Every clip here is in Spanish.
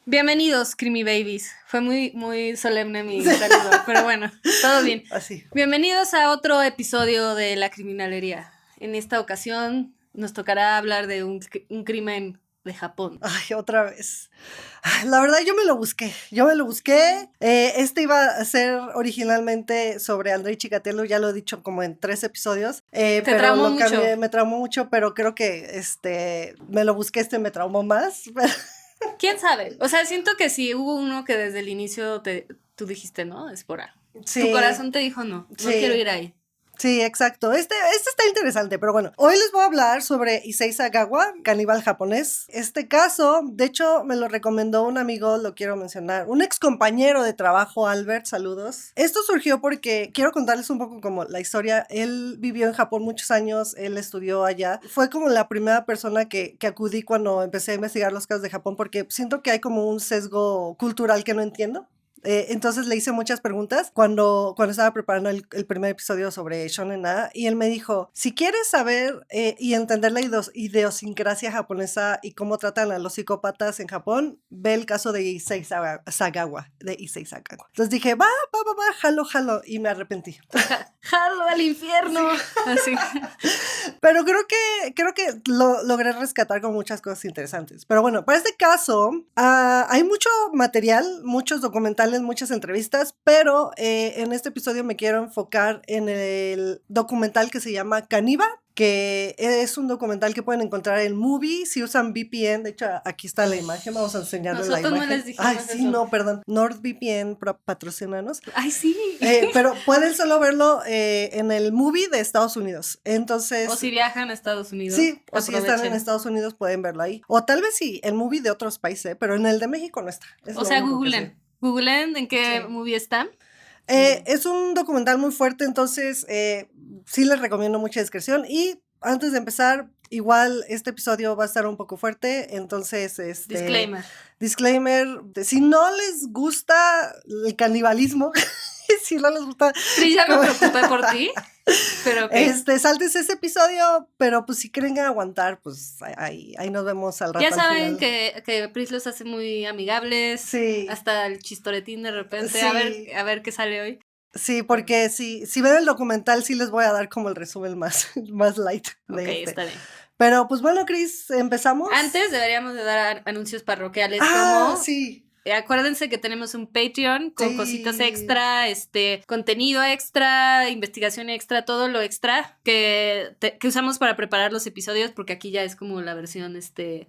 Bienvenidos, Creamy Babies. Fue muy solemne mi saludo, pero bueno, todo bien. Así. Bienvenidos a otro episodio de La Criminalería. En esta ocasión nos tocará hablar de un crimen de Japón. Ay, otra vez. La verdad, yo me lo busqué. Este iba a ser originalmente sobre Andrei Chikatilo, ya lo he dicho como en 3 episodios. Pero traumó lo cambié, mucho. me traumó mucho, pero creo que me lo busqué, me traumó más. ¿Quién sabe? O sea, siento que sí hubo uno que desde el inicio tú dijiste, ¿no? Es por algo. Sí. Tu corazón te dijo no quiero ir ahí. Sí, exacto. Este está interesante, pero bueno, hoy les voy a hablar sobre Issei Sagawa, caníbal japonés. Este caso, de hecho, me lo recomendó un amigo, lo quiero mencionar, un ex compañero de trabajo, Albert, saludos. Esto surgió porque quiero contarles un poco como la historia. Él vivió en Japón muchos años, él estudió allá. Fue como la primera persona que acudí cuando empecé a investigar los casos de Japón, porque siento que hay como un sesgo cultural que no entiendo. Entonces le hice muchas preguntas cuando estaba preparando el primer episodio sobre Shonen A, y él me dijo, si quieres saber y entender la idiosincrasia japonesa y cómo tratan a los psicópatas en Japón, ve el caso de Issei Sagawa. Entonces dije, va, jalo, y me arrepentí. ¡Jalo al infierno! Así. Pero creo que logré rescatar con muchas cosas interesantes. Pero bueno, para este caso hay mucho material, muchos documentales, muchas entrevistas, pero en este episodio me quiero enfocar en el documental que se llama Caníbal, que es un documental que pueden encontrar en Movie si usan VPN. De hecho, aquí está la imagen, vamos a enseñarles la imagen. Nosotros no les dijimos Ay, sí, eso. No, perdón. NordVPN, patrocínanos. Ay, sí. Pero pueden solo verlo en el Movie de Estados Unidos. Entonces, o si viajan a Estados Unidos. Sí, o si están en Estados Unidos pueden verlo ahí. O tal vez sí, el Movie de otros países, pero en el de México no está. O sea, googlen en qué Sí. movie están. Es un documental muy fuerte, entonces sí les recomiendo mucha discreción. Y antes de empezar, igual este episodio va a estar un poco fuerte, entonces disclaimer, si no les gusta el canibalismo, si no les gusta... Sí, ya me preocupé por ti, pero okay. Saltes ese episodio, pero pues si quieren aguantar, pues ahí nos vemos al rato. Ya saben que Pris los hace muy amigables, sí. Hasta el chistoretín de repente, sí. a ver qué sale hoy. Sí, porque si ven el documental sí les voy a dar como el resumen más light de Ok, está bien. Pero pues bueno, Cris, ¿empezamos? Antes deberíamos de dar anuncios parroquiales sí. Acuérdense que tenemos un Patreon con cositas extra, contenido extra, investigación extra, todo lo extra que usamos para preparar los episodios, porque aquí ya es como la versión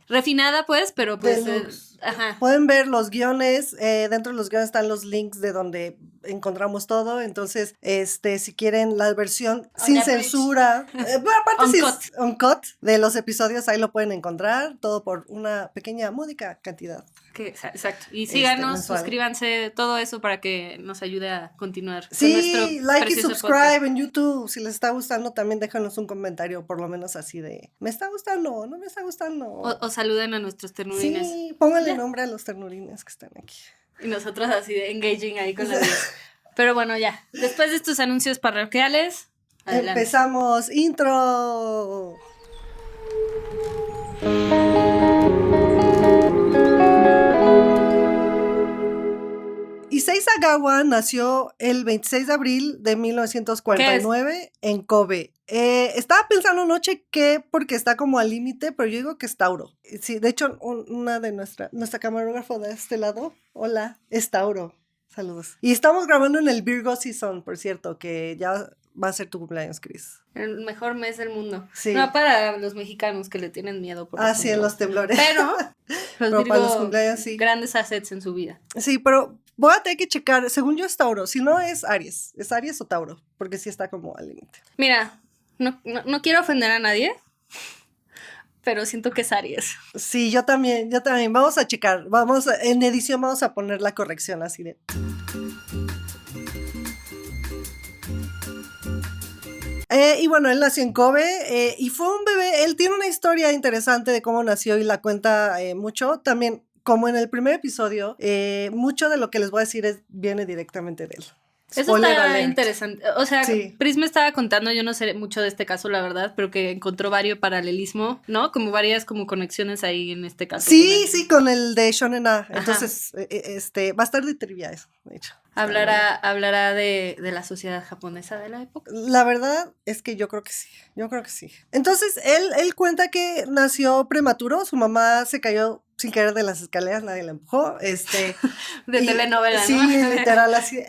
refinada, pues, pero pues ajá. Pueden ver los guiones, dentro de los guiones están los links de donde encontramos todo, entonces si quieren la versión sin censura, aparte uncut de los episodios, ahí lo pueden encontrar, todo por una pequeña módica cantidad. Exacto. Y síganos, suscríbanse, todo eso para que nos ayude a continuar. Sí, con nuestro like y subscribe podcast. En YouTube. Si les está gustando, también déjanos un comentario, por lo menos así de ¿me está gustando? ¿No me está gustando? O saluden a nuestros ternurines. Sí, pónganle nombre a los ternurines que están aquí. Y nosotros así de engaging ahí con la vida. Pero bueno, ya. Después de estos anuncios parroquiales, adelante. Empezamos. Intro. Issei Sagawa nació el 26 de abril de 1949 en Kobe. Estaba pensando anoche que porque está como al límite, pero yo digo que es Tauro. Sí, de hecho, una de nuestra camarógrafa de este lado, hola, es Tauro. Saludos. Y estamos grabando en el Virgo Season, por cierto, que ya va a ser tu cumpleaños, Cris. El mejor mes del mundo. Sí. No para los mexicanos que le tienen miedo por los temblores. Los temblores. Pero Virgo, para los cumpleaños, sí. Grandes assets en su vida. Sí, pero voy a tener que checar. Según yo es Tauro. Si no es Aries. ¿Es Aries o Tauro? Porque sí está como al límite. Mira, no quiero ofender a nadie, pero siento que es Aries. Sí, yo también. Vamos a checar. En edición vamos a poner la corrección así de... Y bueno, él nació en Kobe y fue un bebé. Él tiene una historia interesante de cómo nació y la cuenta mucho. También, como en el primer episodio, mucho de lo que les voy a decir viene directamente de él. Eso Spoiler está alert. interesante. O sea, Sí. Pris me estaba contando, yo no sé mucho de este caso, la verdad, pero que encontró varios paralelismo, ¿no? Como varias como conexiones ahí en este caso. Sí, sí, con el de Shonen A. Ajá. Entonces, va a estar de trivia eso, de hecho. Está bueno. Hablará de la sociedad japonesa de la época. La verdad es que yo creo que sí, Entonces, él cuenta que nació prematuro, su mamá se cayó sin querer de las escaleras, nadie la empujó, De telenovela, ¿no? Sí, literal, así,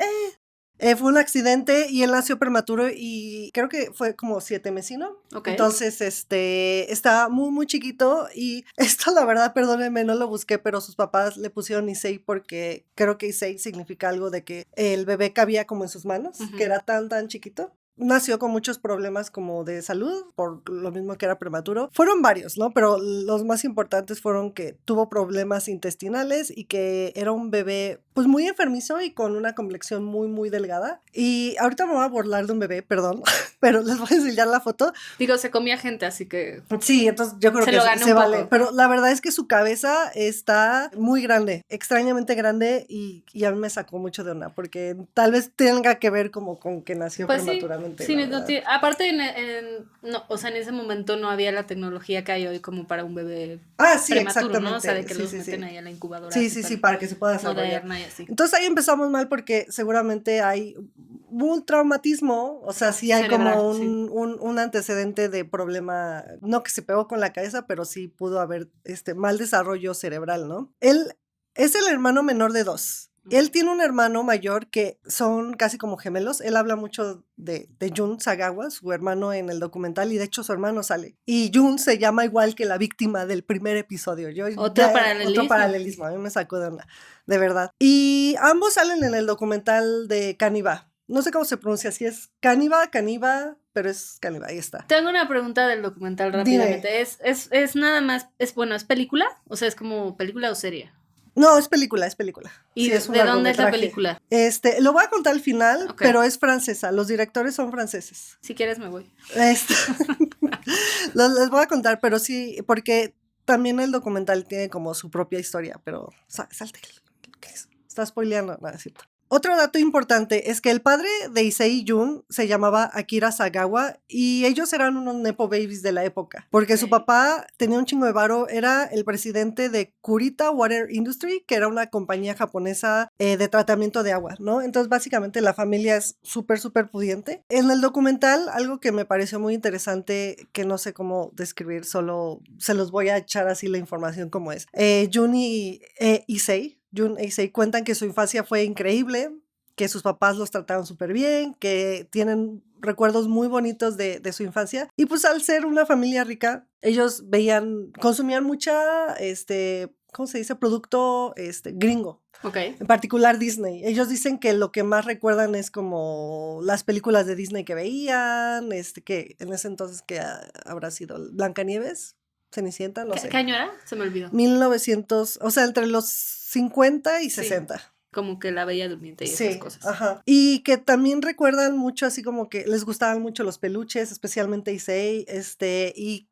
fue un accidente y él nació prematuro y creo que fue como 7-mesino. Ok. Entonces, estaba muy, muy chiquito y esto, la verdad, perdónenme, no lo busqué, pero sus papás le pusieron Issei porque creo que Issei significa algo de que el bebé cabía como en sus manos, Ujú. que era tan, tan chiquito. Nació con muchos problemas como de salud, por lo mismo que era prematuro. Fueron varios, ¿no? Pero los más importantes fueron que tuvo problemas intestinales y que era un bebé pues muy enfermizo y con una complexión muy, muy delgada. Y ahorita me voy a burlar de un bebé, perdón, pero les voy a enseñar la foto. Digo, se comía gente, así que... Sí, entonces yo creo Se que lo ganó se un vale. poco. Pero la verdad es que su cabeza está muy grande, extrañamente grande, y a mí me sacó mucho de onda, porque tal vez tenga que ver como con que nació Pues sí, prematuramente. sí, la no verdad. aparte no, o sea, en ese momento no había la tecnología que hay hoy como para un bebé Ah, sí, prematuro, ¿no? O sea, de exactamente. que Sí, los sí, meten sí. ahí a la incubadora Sí, así sí, sí, para que se pueda desarrollar. moderna y así. Entonces ahí empezamos mal porque seguramente hay un traumatismo, o sea, sí hay Cerebral, como sí. un antecedente de problema, no que se pegó con la cabeza, pero sí pudo haber mal desarrollo cerebral, ¿no? Él es el hermano menor de 2. Él tiene un hermano mayor que son casi como gemelos. Él habla mucho de Jun Sagawa, su hermano en el documental, y de hecho su hermano sale. Y Jun se llama igual que la víctima del primer episodio. Otro paralelismo. Otro paralelismo, a mí me sacó de onda, de verdad. Y ambos salen en el documental de Kaniba. No sé cómo se pronuncia, si es Kaniba, pero es Kaniba, ahí está. Tengo una pregunta del documental rápidamente. Dime. Es nada más, bueno, ¿es película? O sea, ¿es como película o serie? No, es película. ¿Y Sí, es un de dónde es la largometraje. película? Lo voy a contar al final, Ok. pero es francesa. Los directores son franceses. Si quieres me voy. Les voy a contar, pero sí, porque también el documental tiene como su propia historia, pero salte. ¿Qué es? Está spoileando, nada, es cierto. Otro dato importante es que el padre de Issei Jun se llamaba Akira Sagawa y ellos eran unos nepo babies de la época, porque su papá tenía un chingo de varo, era el presidente de Kurita Water Industry, que era una compañía japonesa de tratamiento de agua, ¿no? Entonces básicamente la familia es súper, súper pudiente. En el documental, algo que me pareció muy interesante, que no sé cómo describir, solo se los voy a echar así la información como es. Jun y Issei cuentan que su infancia fue increíble, que sus papás los trataron súper bien, que tienen recuerdos muy bonitos de su infancia. Y pues al ser una familia rica, ellos consumían mucha, ¿cómo se dice? Producto gringo. Ok. En particular Disney. Ellos dicen que lo que más recuerdan es como las películas de Disney que veían, que en ese entonces que habrá sido Blancanieves, Cenicienta, no sé. ¿Qué año era? Se me olvidó. 1900, o sea, entre los 50 y 60. Sí, como que la Bella Durmiente y esas cosas. Ajá. Y que también recuerdan mucho, así como que les gustaban mucho los peluches, especialmente Issei, y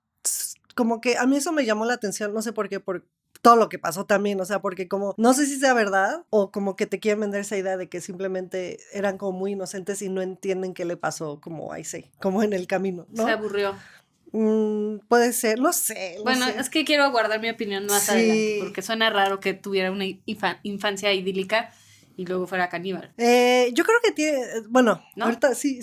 como que a mí eso me llamó la atención, no sé por qué, por todo lo que pasó también, o sea, porque como, no sé si sea verdad o como que te quieren vender esa idea de que simplemente eran como muy inocentes y no entienden qué le pasó como a Issei, como en el camino, ¿no? Se aburrió. Puede ser, no sé. Bueno, es que quiero guardar mi opinión más adelante, porque suena raro que tuviera una infancia idílica y luego fuera caníbal. Yo creo que tiene, bueno, ¿No? ahorita sí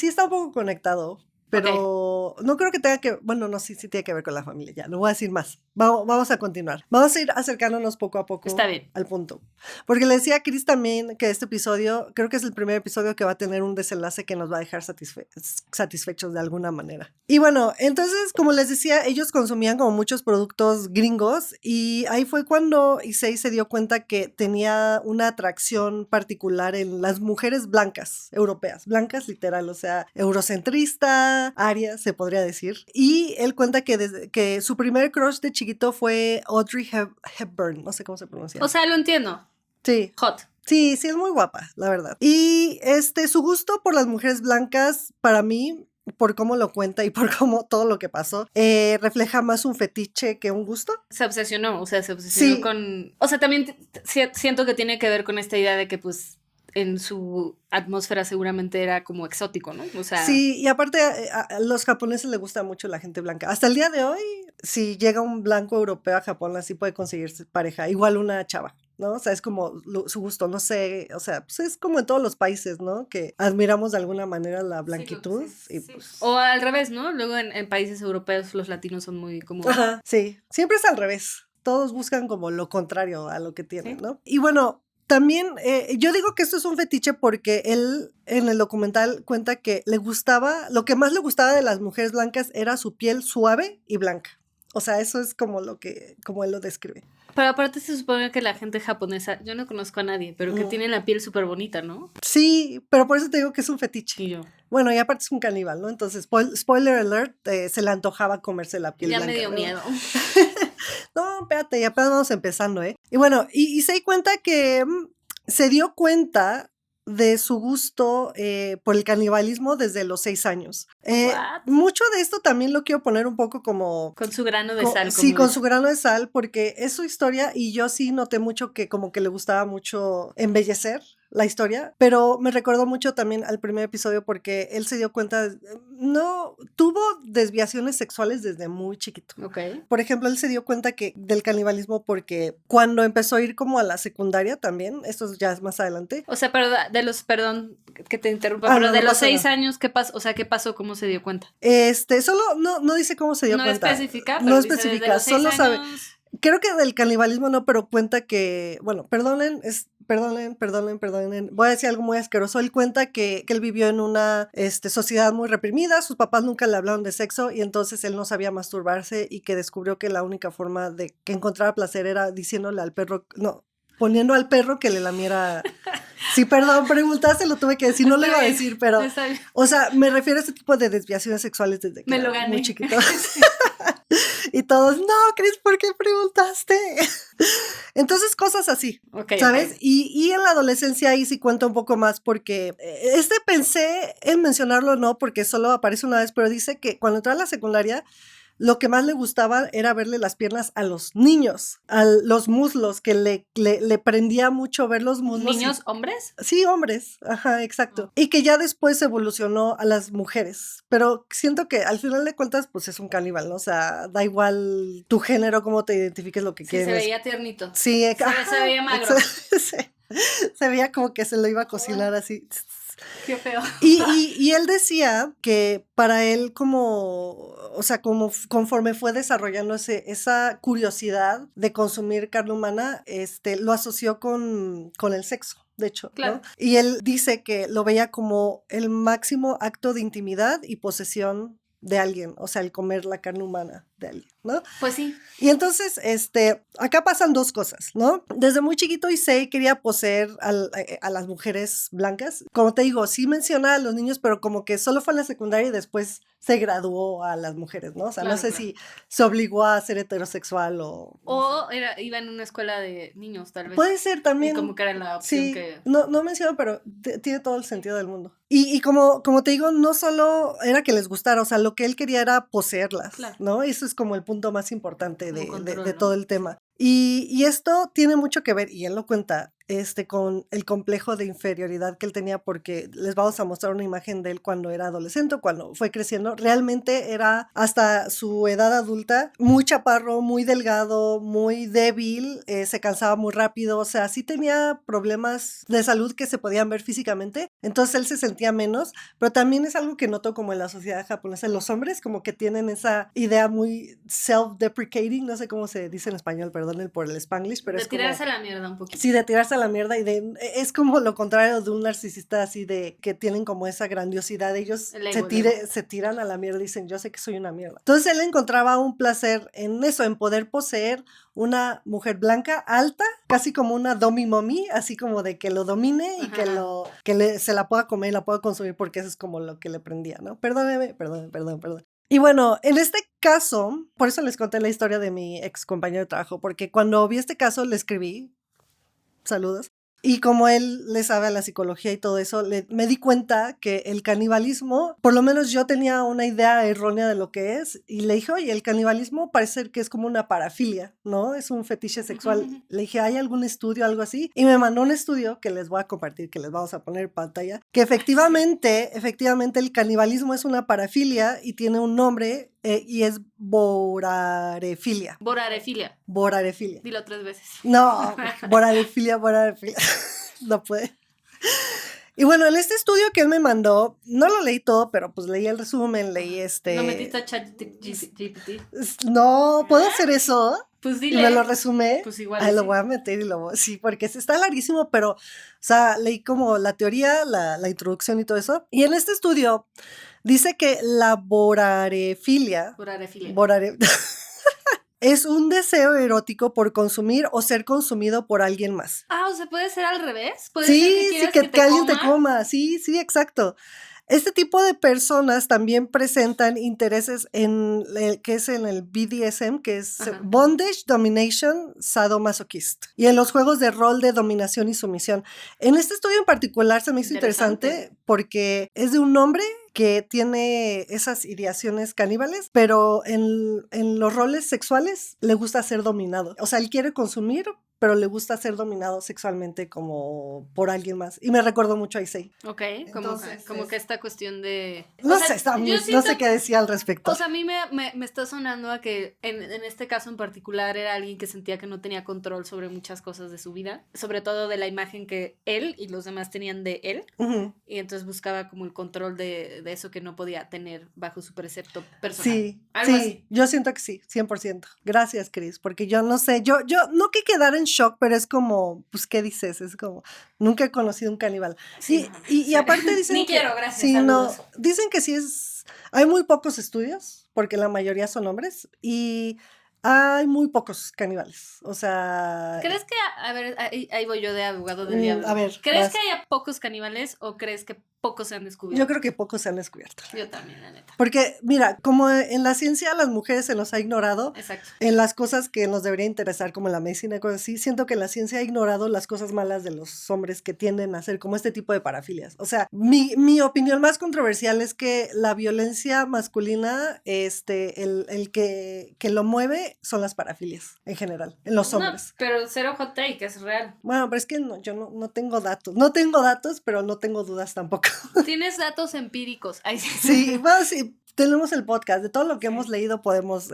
está un poco conectado, pero no creo que tenga que, bueno, no, sí tiene que ver con la familia, ya, no voy a decir más. Vamos a continuar. Vamos a ir acercándonos poco a poco Está bien. al punto. Porque le decía a Chris también que este episodio, creo que es el primer episodio que va a tener un desenlace que nos va a dejar satisfechos de alguna manera. Y bueno, entonces, como les decía, ellos consumían como muchos productos gringos y ahí fue cuando Issei se dio cuenta que tenía una atracción particular en las mujeres blancas, europeas, blancas literal, o sea, eurocentrista, aria, se podría decir. Y él cuenta que desde que su primer crush de chiquito fue Audrey Hepburn, no sé cómo se pronuncia. O sea, lo entiendo. Sí. Hot. Sí, es muy guapa, la verdad. Y su gusto por las mujeres blancas, para mí, por cómo lo cuenta y por cómo todo lo que pasó, refleja más un fetiche que un gusto. Se obsesionó con... O sea, también siento que tiene que ver con esta idea de que, pues, en su atmósfera seguramente era como exótico, ¿no? O sea, Sí, y aparte a los japoneses les gusta mucho la gente blanca. Hasta el día de hoy, si llega un blanco europeo a Japón, así puede conseguirse pareja, igual una chava, ¿no? O sea, es como su gusto, no sé, o sea, pues es como en todos los países, ¿no? Que admiramos de alguna manera la blanquitud y pues... O al revés, ¿no? Luego en países europeos los latinos son muy como... Ajá, sí, siempre es al revés. Todos buscan como lo contrario a lo que tienen, Sí. ¿no? Y bueno, también yo digo que esto es un fetiche porque él en el documental cuenta que le gustaba, lo que más le gustaba de las mujeres blancas era su piel suave y blanca. O sea, eso es como como él lo describe. Pero aparte se supone que la gente japonesa, yo no conozco a nadie, pero que tiene la piel súper bonita, ¿no? Sí, pero por eso te digo que es un fetiche. Y yo. Bueno, y aparte es un caníbal, ¿no? Entonces, spoiler alert, se le antojaba comerse la piel Ya blanca. me dio ¿no? miedo. No, espérate, ya apenas vamos empezando, ¿eh? Y bueno, y se di cuenta que se dio cuenta de su gusto por el canibalismo desde los 6 años. What? Mucho de esto también lo quiero poner un poco como... Con su grano de sal. Sí, como con dice. su grano de sal, porque es su historia y yo sí noté mucho que como que le gustaba mucho embellecer la historia, pero me recordó mucho también al primer episodio porque él se dio cuenta, no, tuvo desviaciones sexuales desde muy chiquito. Ok. Por ejemplo, él se dio cuenta que del canibalismo porque cuando empezó a ir como a la secundaria también, esto ya es más adelante. O sea, pero perdón que te interrumpa, Ah, pero no, de no los pasa 6 nada. años, ¿qué pasó? O sea, ¿qué pasó? ¿Cómo se dio cuenta? Solo no dice cómo se dio No cuenta. especifica, pero No dice desde especifica, los 6 solo sabe. años. Creo que del canibalismo no, pero cuenta que, bueno, perdonen, voy a decir algo muy asqueroso. Él cuenta que él vivió en una sociedad muy reprimida, sus papás nunca le hablaron de sexo y entonces él no sabía masturbarse y que descubrió que la única forma de que encontrara placer era diciéndole al perro, no, poniendo al perro que le lamiera. Sí, perdón, preguntaste, lo tuve que decir, no lo iba a decir, pero, o sea, me refiero a ese tipo de desviaciones sexuales desde que Me lo era gané. muy chiquito. Y todos, no, Cris, ¿por qué preguntaste? Entonces, cosas así, Okay, ¿sabes? okay. Y en la adolescencia ahí sí cuenta un poco más porque pensé en mencionarlo, no, porque solo aparece una vez, pero dice que cuando entró a la secundaria, lo que más le gustaba era verle las piernas a los niños, a los muslos, que le prendía mucho ver los muslos. ¿Niños, hombres? Sí, hombres, ajá, exacto. Oh. Y que ya después evolucionó a las mujeres, pero siento que al final de cuentas, pues es un caníbal, ¿no? O sea, da igual tu género, cómo te identifiques, lo que Sí, quieren. se veía tiernito. Sí, se veía magro. Se veía como que se lo iba a cocinar así. Qué feo. Y él decía que para él o sea, como conforme fue desarrollando esa curiosidad de consumir carne humana, lo asoció con el sexo. De hecho, Claro. ¿no? Y él dice que lo veía como el máximo acto de intimidad y posesión de alguien, o sea, el comer la carne humana de alguien, ¿no? Pues sí. Y entonces, acá pasan dos cosas, ¿no? Desde muy chiquito Issei quería poseer a las mujeres blancas. Como te digo, sí menciona a los niños, pero como que solo fue en la secundaria y después se graduó a las mujeres, ¿no? O sea, Claro, no sé si se obligó a ser heterosexual o... O iba en una escuela de niños, tal vez. Puede ser también. Y como que era la opción sí, que... no menciono, pero tiene todo el sentido del mundo. Y como te digo, no solo era que les gustara, o sea, lo que él quería era poseerlas, Claro. ¿no? Eso es como el punto más importante de control, ¿no? todo el tema. Y esto tiene mucho que ver, y él lo cuenta, con el complejo de inferioridad que él tenía, porque les vamos a mostrar una imagen de él cuando era adolescente, cuando fue creciendo. Realmente era hasta su edad adulta muy chaparro, muy delgado, muy débil, se cansaba muy rápido, o sea, sí tenía problemas de salud que se podían ver físicamente, entonces él se sentía menos, pero también es algo que noto como en la sociedad japonesa, los hombres como que tienen esa idea muy self-deprecating, no sé cómo se dice en español, perdonen por el Spanglish, pero de es como... tirarse a la mierda un poquito. Sí, de tirarse a la mierda es como lo contrario de un narcisista así de que tienen como esa grandiosidad, ellos se tiran a la mierda y dicen yo sé que soy una mierda. Entonces él encontraba un placer en eso, en poder poseer una mujer blanca, alta, casi como una dummy mommy, así como de que lo domine y se la pueda comer y la pueda consumir porque eso es como lo que le prendía, ¿no? Perdón. Y bueno, en este caso, por eso les conté la historia de mi ex compañero de trabajo, porque cuando vi este caso le escribí, saludos, Y como él le sabe a la psicología y todo eso, me di cuenta que el canibalismo, por lo menos yo tenía una idea errónea de lo que es, y le dije, oye, el canibalismo parece que es como una parafilia, ¿no? Es un fetiche sexual. Le dije, ¿hay algún estudio, algo así? Y me mandó un estudio que les voy a compartir, que les vamos a poner en pantalla, que efectivamente el canibalismo es una parafilia y tiene un nombre y es vorarefilia. Vorarefilia. Dilo 3 veces. No, vorarefilia. No puede. Y bueno, en este estudio que él me mandó, no lo leí todo, pero pues leí el resumen, leí ¿No metiste a ChatGPT? No, ¿puedo hacer eso? Pues dile. Y me lo resume. Pues igual. Ahí lo voy a meter y sí, porque está larguísimo, pero, o sea, leí como la teoría, la introducción y todo eso. Y en este estudio dice que la vorarefilia. Es un deseo erótico por consumir o ser consumido por alguien más. O sea, ¿puede ser al revés? ¿Puede Sí, ser que alguien te coma. Sí, exacto. Este tipo de personas también presentan intereses que es en el BDSM, que es Bondage, Domination, Sadomasochist. Y en los juegos de rol de dominación y sumisión. En este estudio en particular se me hizo interesante porque es de un hombre que tiene esas ideaciones caníbales, pero en los roles sexuales le gusta ser dominado. O sea, él quiere consumir, pero le gusta ser dominado sexualmente como por alguien más. Y me recordó mucho a Issei. Ok, como que esta cuestión de... No sé qué decía al respecto. O sea, a mí me está sonando a que en este caso en particular era alguien que sentía que no tenía control sobre muchas cosas de su vida, sobre todo de la imagen que él y los demás tenían de él, y entonces buscaba como el control de eso que no podía tener bajo su precepto personal. Sí, así. Yo siento que sí, 100%. Gracias, Cris, porque yo no sé, yo no que quedar en shock, pero es como, pues, ¿qué dices? Es como, nunca he conocido un caníbal. Sí, y aparte dicen Ni quiero, gracias, sí, saludos. Dicen que sí hay muy pocos estudios, porque la mayoría son hombres, y hay muy pocos caníbales. O sea... ¿Crees que, a ver, ahí voy yo de abogado del diablo? A ver, ¿Crees que haya pocos caníbales o crees que pocos se han descubierto? Yo creo que pocos se han descubierto. Yo también, la neta. Porque, mira, como en la ciencia las mujeres se nos ha ignorado. Exacto. En las cosas que nos debería interesar, como la medicina y cosas así, siento que la ciencia ha ignorado las cosas malas de los hombres que tienden a hacer como este tipo de parafilias. O sea, mi opinión más controversial es que la violencia masculina, el que lo mueve son las parafilias en general, en los hombres. Pero cero hot take, es real. Bueno, pero es que yo no tengo datos. No tengo datos, pero no tengo dudas tampoco. Tienes datos empíricos. Ay, sí, bueno, sí, tenemos el podcast. De todo lo que hemos leído podemos,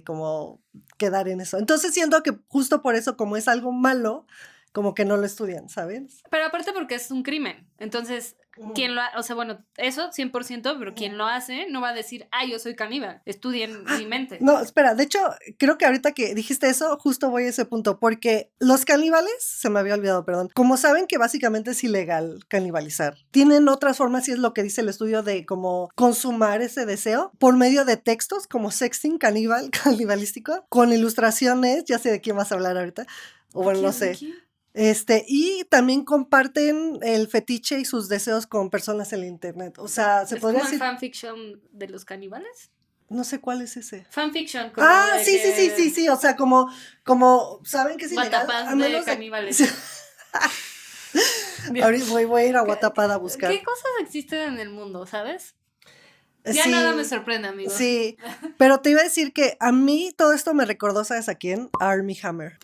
como quedar en eso. Entonces siento que justo por eso, como es algo malo, como que no lo estudian, ¿sabes? Pero aparte porque es un crimen. Entonces, quien lo o sea, bueno, eso 100%, pero quien lo hace no va a decir, yo soy caníbal. Estudien mi mente. No, espera, de hecho, creo que ahorita que dijiste eso, justo voy a ese punto, porque los caníbales, se me había olvidado, perdón, como saben que básicamente es ilegal canibalizar, tienen otras formas, y es lo que dice el estudio, de como consumar ese deseo por medio de textos como sexting canibalístico, con ilustraciones, ya sé de quién vas a hablar ahorita, o bueno, no sé. Y también comparten el fetiche y sus deseos con personas en el internet. O sea, se podría decir... ¿Es como el fanfiction de los caníbales? No sé cuál es ese. Fanfiction. Como sí. O sea, como saben que es ilegal. Guatapas de caníbales. Ahorita voy a ir a Guatapad a buscar. ¿Qué cosas existen en el mundo, sabes? Ya nada me sorprende, amigos. Sí, pero te iba a decir que a mí todo esto me recordó, ¿sabes a quién? A Armie Hammer.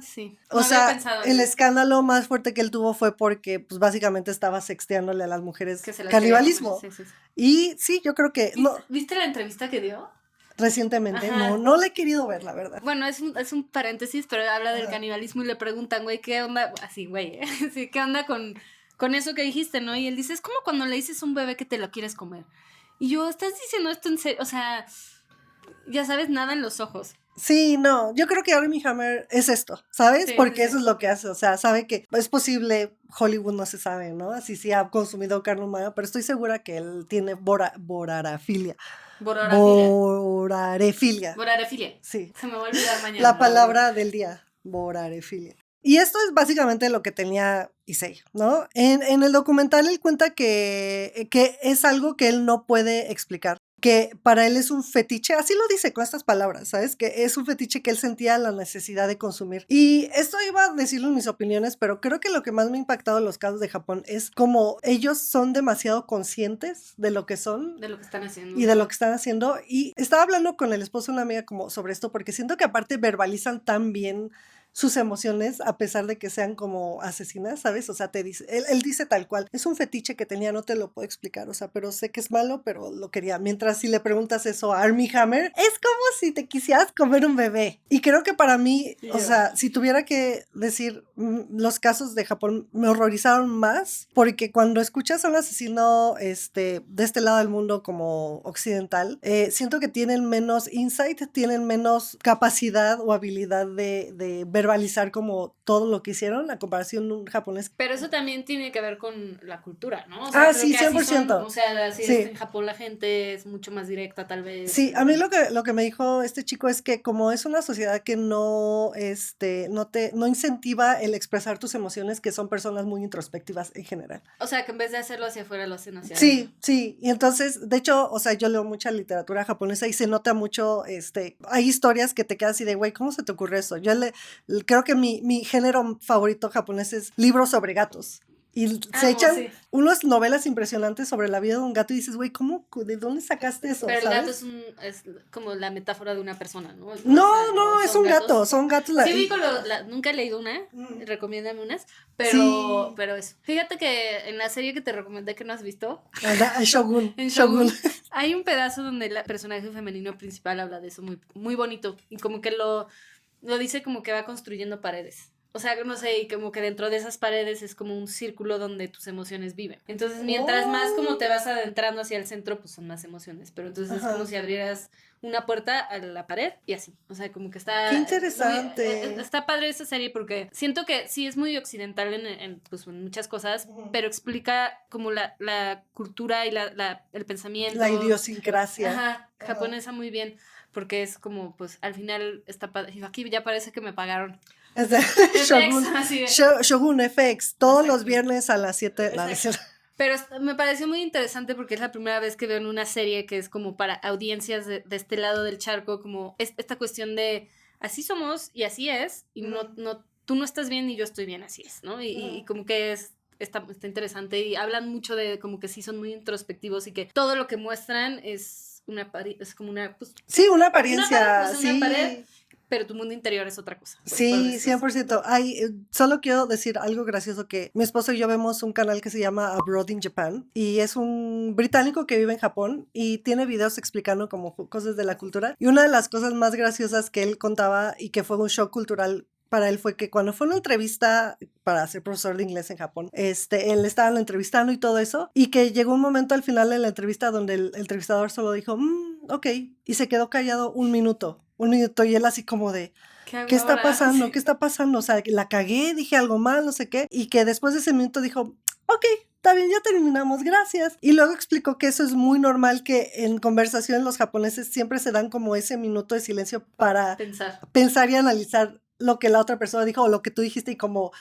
Sí. O sea, el escándalo más fuerte que él tuvo fue porque, pues, básicamente estaba sexteándole a las mujeres canibalismo. Sí. Y sí, yo creo que... ¿Viste la entrevista que dio? Recientemente, no la he querido ver, la verdad. Bueno, es un paréntesis, pero habla del canibalismo y le preguntan, güey, ¿qué onda? Así, güey, sí, ¿qué onda con eso que dijiste, no? Y él dice, es como cuando le dices a un bebé que te lo quieres comer. Y yo, ¿estás diciendo esto en serio? O sea, ya sabes, nada en los ojos. Sí, no, yo creo que Armie Hammer es esto, ¿sabes? Sí, porque eso es lo que hace, o sea, sabe que es posible, Hollywood no se sabe, ¿no? Así sí ha consumido carne humana, pero estoy segura que él tiene borarefilia. Borarefilia. Sí. Se me va a olvidar mañana. La palabra del día, borarefilia. Y esto es básicamente lo que tenía Issei, ¿no? En el documental él cuenta que es algo que él no puede explicar. que para él es un fetiche, así lo dice con estas palabras, ¿sabes? Que es un fetiche que él sentía la necesidad de consumir. Y esto iba a decirlo en mis opiniones, pero creo que lo que más me ha impactado en los casos de Japón es como ellos son demasiado conscientes de lo que son. De lo que están haciendo. Y de lo que están haciendo. Y estaba hablando con el esposo de una amiga como sobre esto, porque siento que aparte verbalizan tan bien sus emociones, a pesar de que sean como asesinas, ¿sabes? O sea, te dice, él dice tal cual, es un fetiche que tenía, no te lo puedo explicar, o sea, pero sé que es malo, pero lo quería. Mientras si le preguntas eso a Armie Hammer, es como si te quisieras comer un bebé. Y creo que para mí, o sea, si tuviera que decir, los casos de Japón me horrorizaron más, porque cuando escuchas a un asesino de este lado del mundo como occidental, siento que tienen menos insight, tienen menos capacidad o habilidad de verbalizar como todo lo que hicieron a comparación de un japonés. Pero eso también tiene que ver con la cultura, ¿no? O sea, creo sí, que así 100%. son, o sea, así Sí. es en Japón la gente es mucho más directa, tal vez. Sí, a mí lo que me dijo este chico es que como es una sociedad que no incentiva el expresar tus emociones, que son personas muy introspectivas en general. O sea, que en vez de hacerlo hacia afuera, lo hacen hacia Sí, adentro. sí, y entonces, de hecho, o sea, yo leo mucha literatura japonesa y se nota mucho, hay historias que te quedas así de, güey, ¿cómo se te ocurre eso? Yo creo que mi género favorito japonés es libros sobre gatos. Y se echan unas novelas impresionantes sobre la vida de un gato y dices, güey, ¿de dónde sacaste eso? Pero el ¿sabes? gato es como la metáfora de una persona, ¿no? No, es un gato, son gatos. Sí, nunca he leído una, recomiéndame unas, pero eso. Fíjate que en la serie que te recomendé que no has visto, Shogun. en Shogun, hay un pedazo donde el personaje femenino principal habla de eso muy, muy bonito y como que lo dice como que va construyendo paredes. O sea, no sé, y como que dentro de esas paredes es como un círculo donde tus emociones viven. Entonces, mientras más como te vas adentrando hacia el centro, pues son más emociones. Pero entonces es como si abrieras una puerta a la pared y así. O sea, como que está... ¡Qué interesante! Está padre esa serie porque siento que sí es muy occidental en muchas cosas, pero explica como la cultura y el pensamiento. La idiosincrasia. Ajá, japonesa muy bien. Porque es como, pues, al final está padre. Aquí ya parece que me pagaron. Shogun FX, todos los viernes a las 7. Pero me pareció muy interesante porque es la primera vez que veo en una serie que es como para audiencias de este lado del charco, como esta cuestión de así somos y así es, y tú no estás bien y yo estoy bien, así es, ¿no? Y como que está interesante y hablan mucho de como que sí son muy introspectivos y que todo lo que muestran es como una... Pues, sí, una apariencia. Una pared, pero tu mundo interior es otra cosa. Sí, 100%. Solo quiero decir algo gracioso, que mi esposo y yo vemos un canal que se llama Abroad in Japan y es un británico que vive en Japón y tiene videos explicando como cosas de la cultura. Y una de las cosas más graciosas que él contaba y que fue un shock cultural para él fue que cuando fue una entrevista para ser profesor de inglés en Japón, él estaba entrevistando y todo eso, y que llegó un momento al final de la entrevista donde el entrevistador solo dijo, ok, y se quedó callado un minuto, y él así como de, ¿qué está pasando? Sí. ¿Qué está pasando? O sea, la cagué, dije algo mal, no sé qué, y que después de ese minuto dijo, ok, está bien, ya terminamos, gracias. Y luego explicó que eso es muy normal, que en conversación los japoneses siempre se dan como ese minuto de silencio para pensar y analizar lo que la otra persona dijo o lo que tú dijiste y como...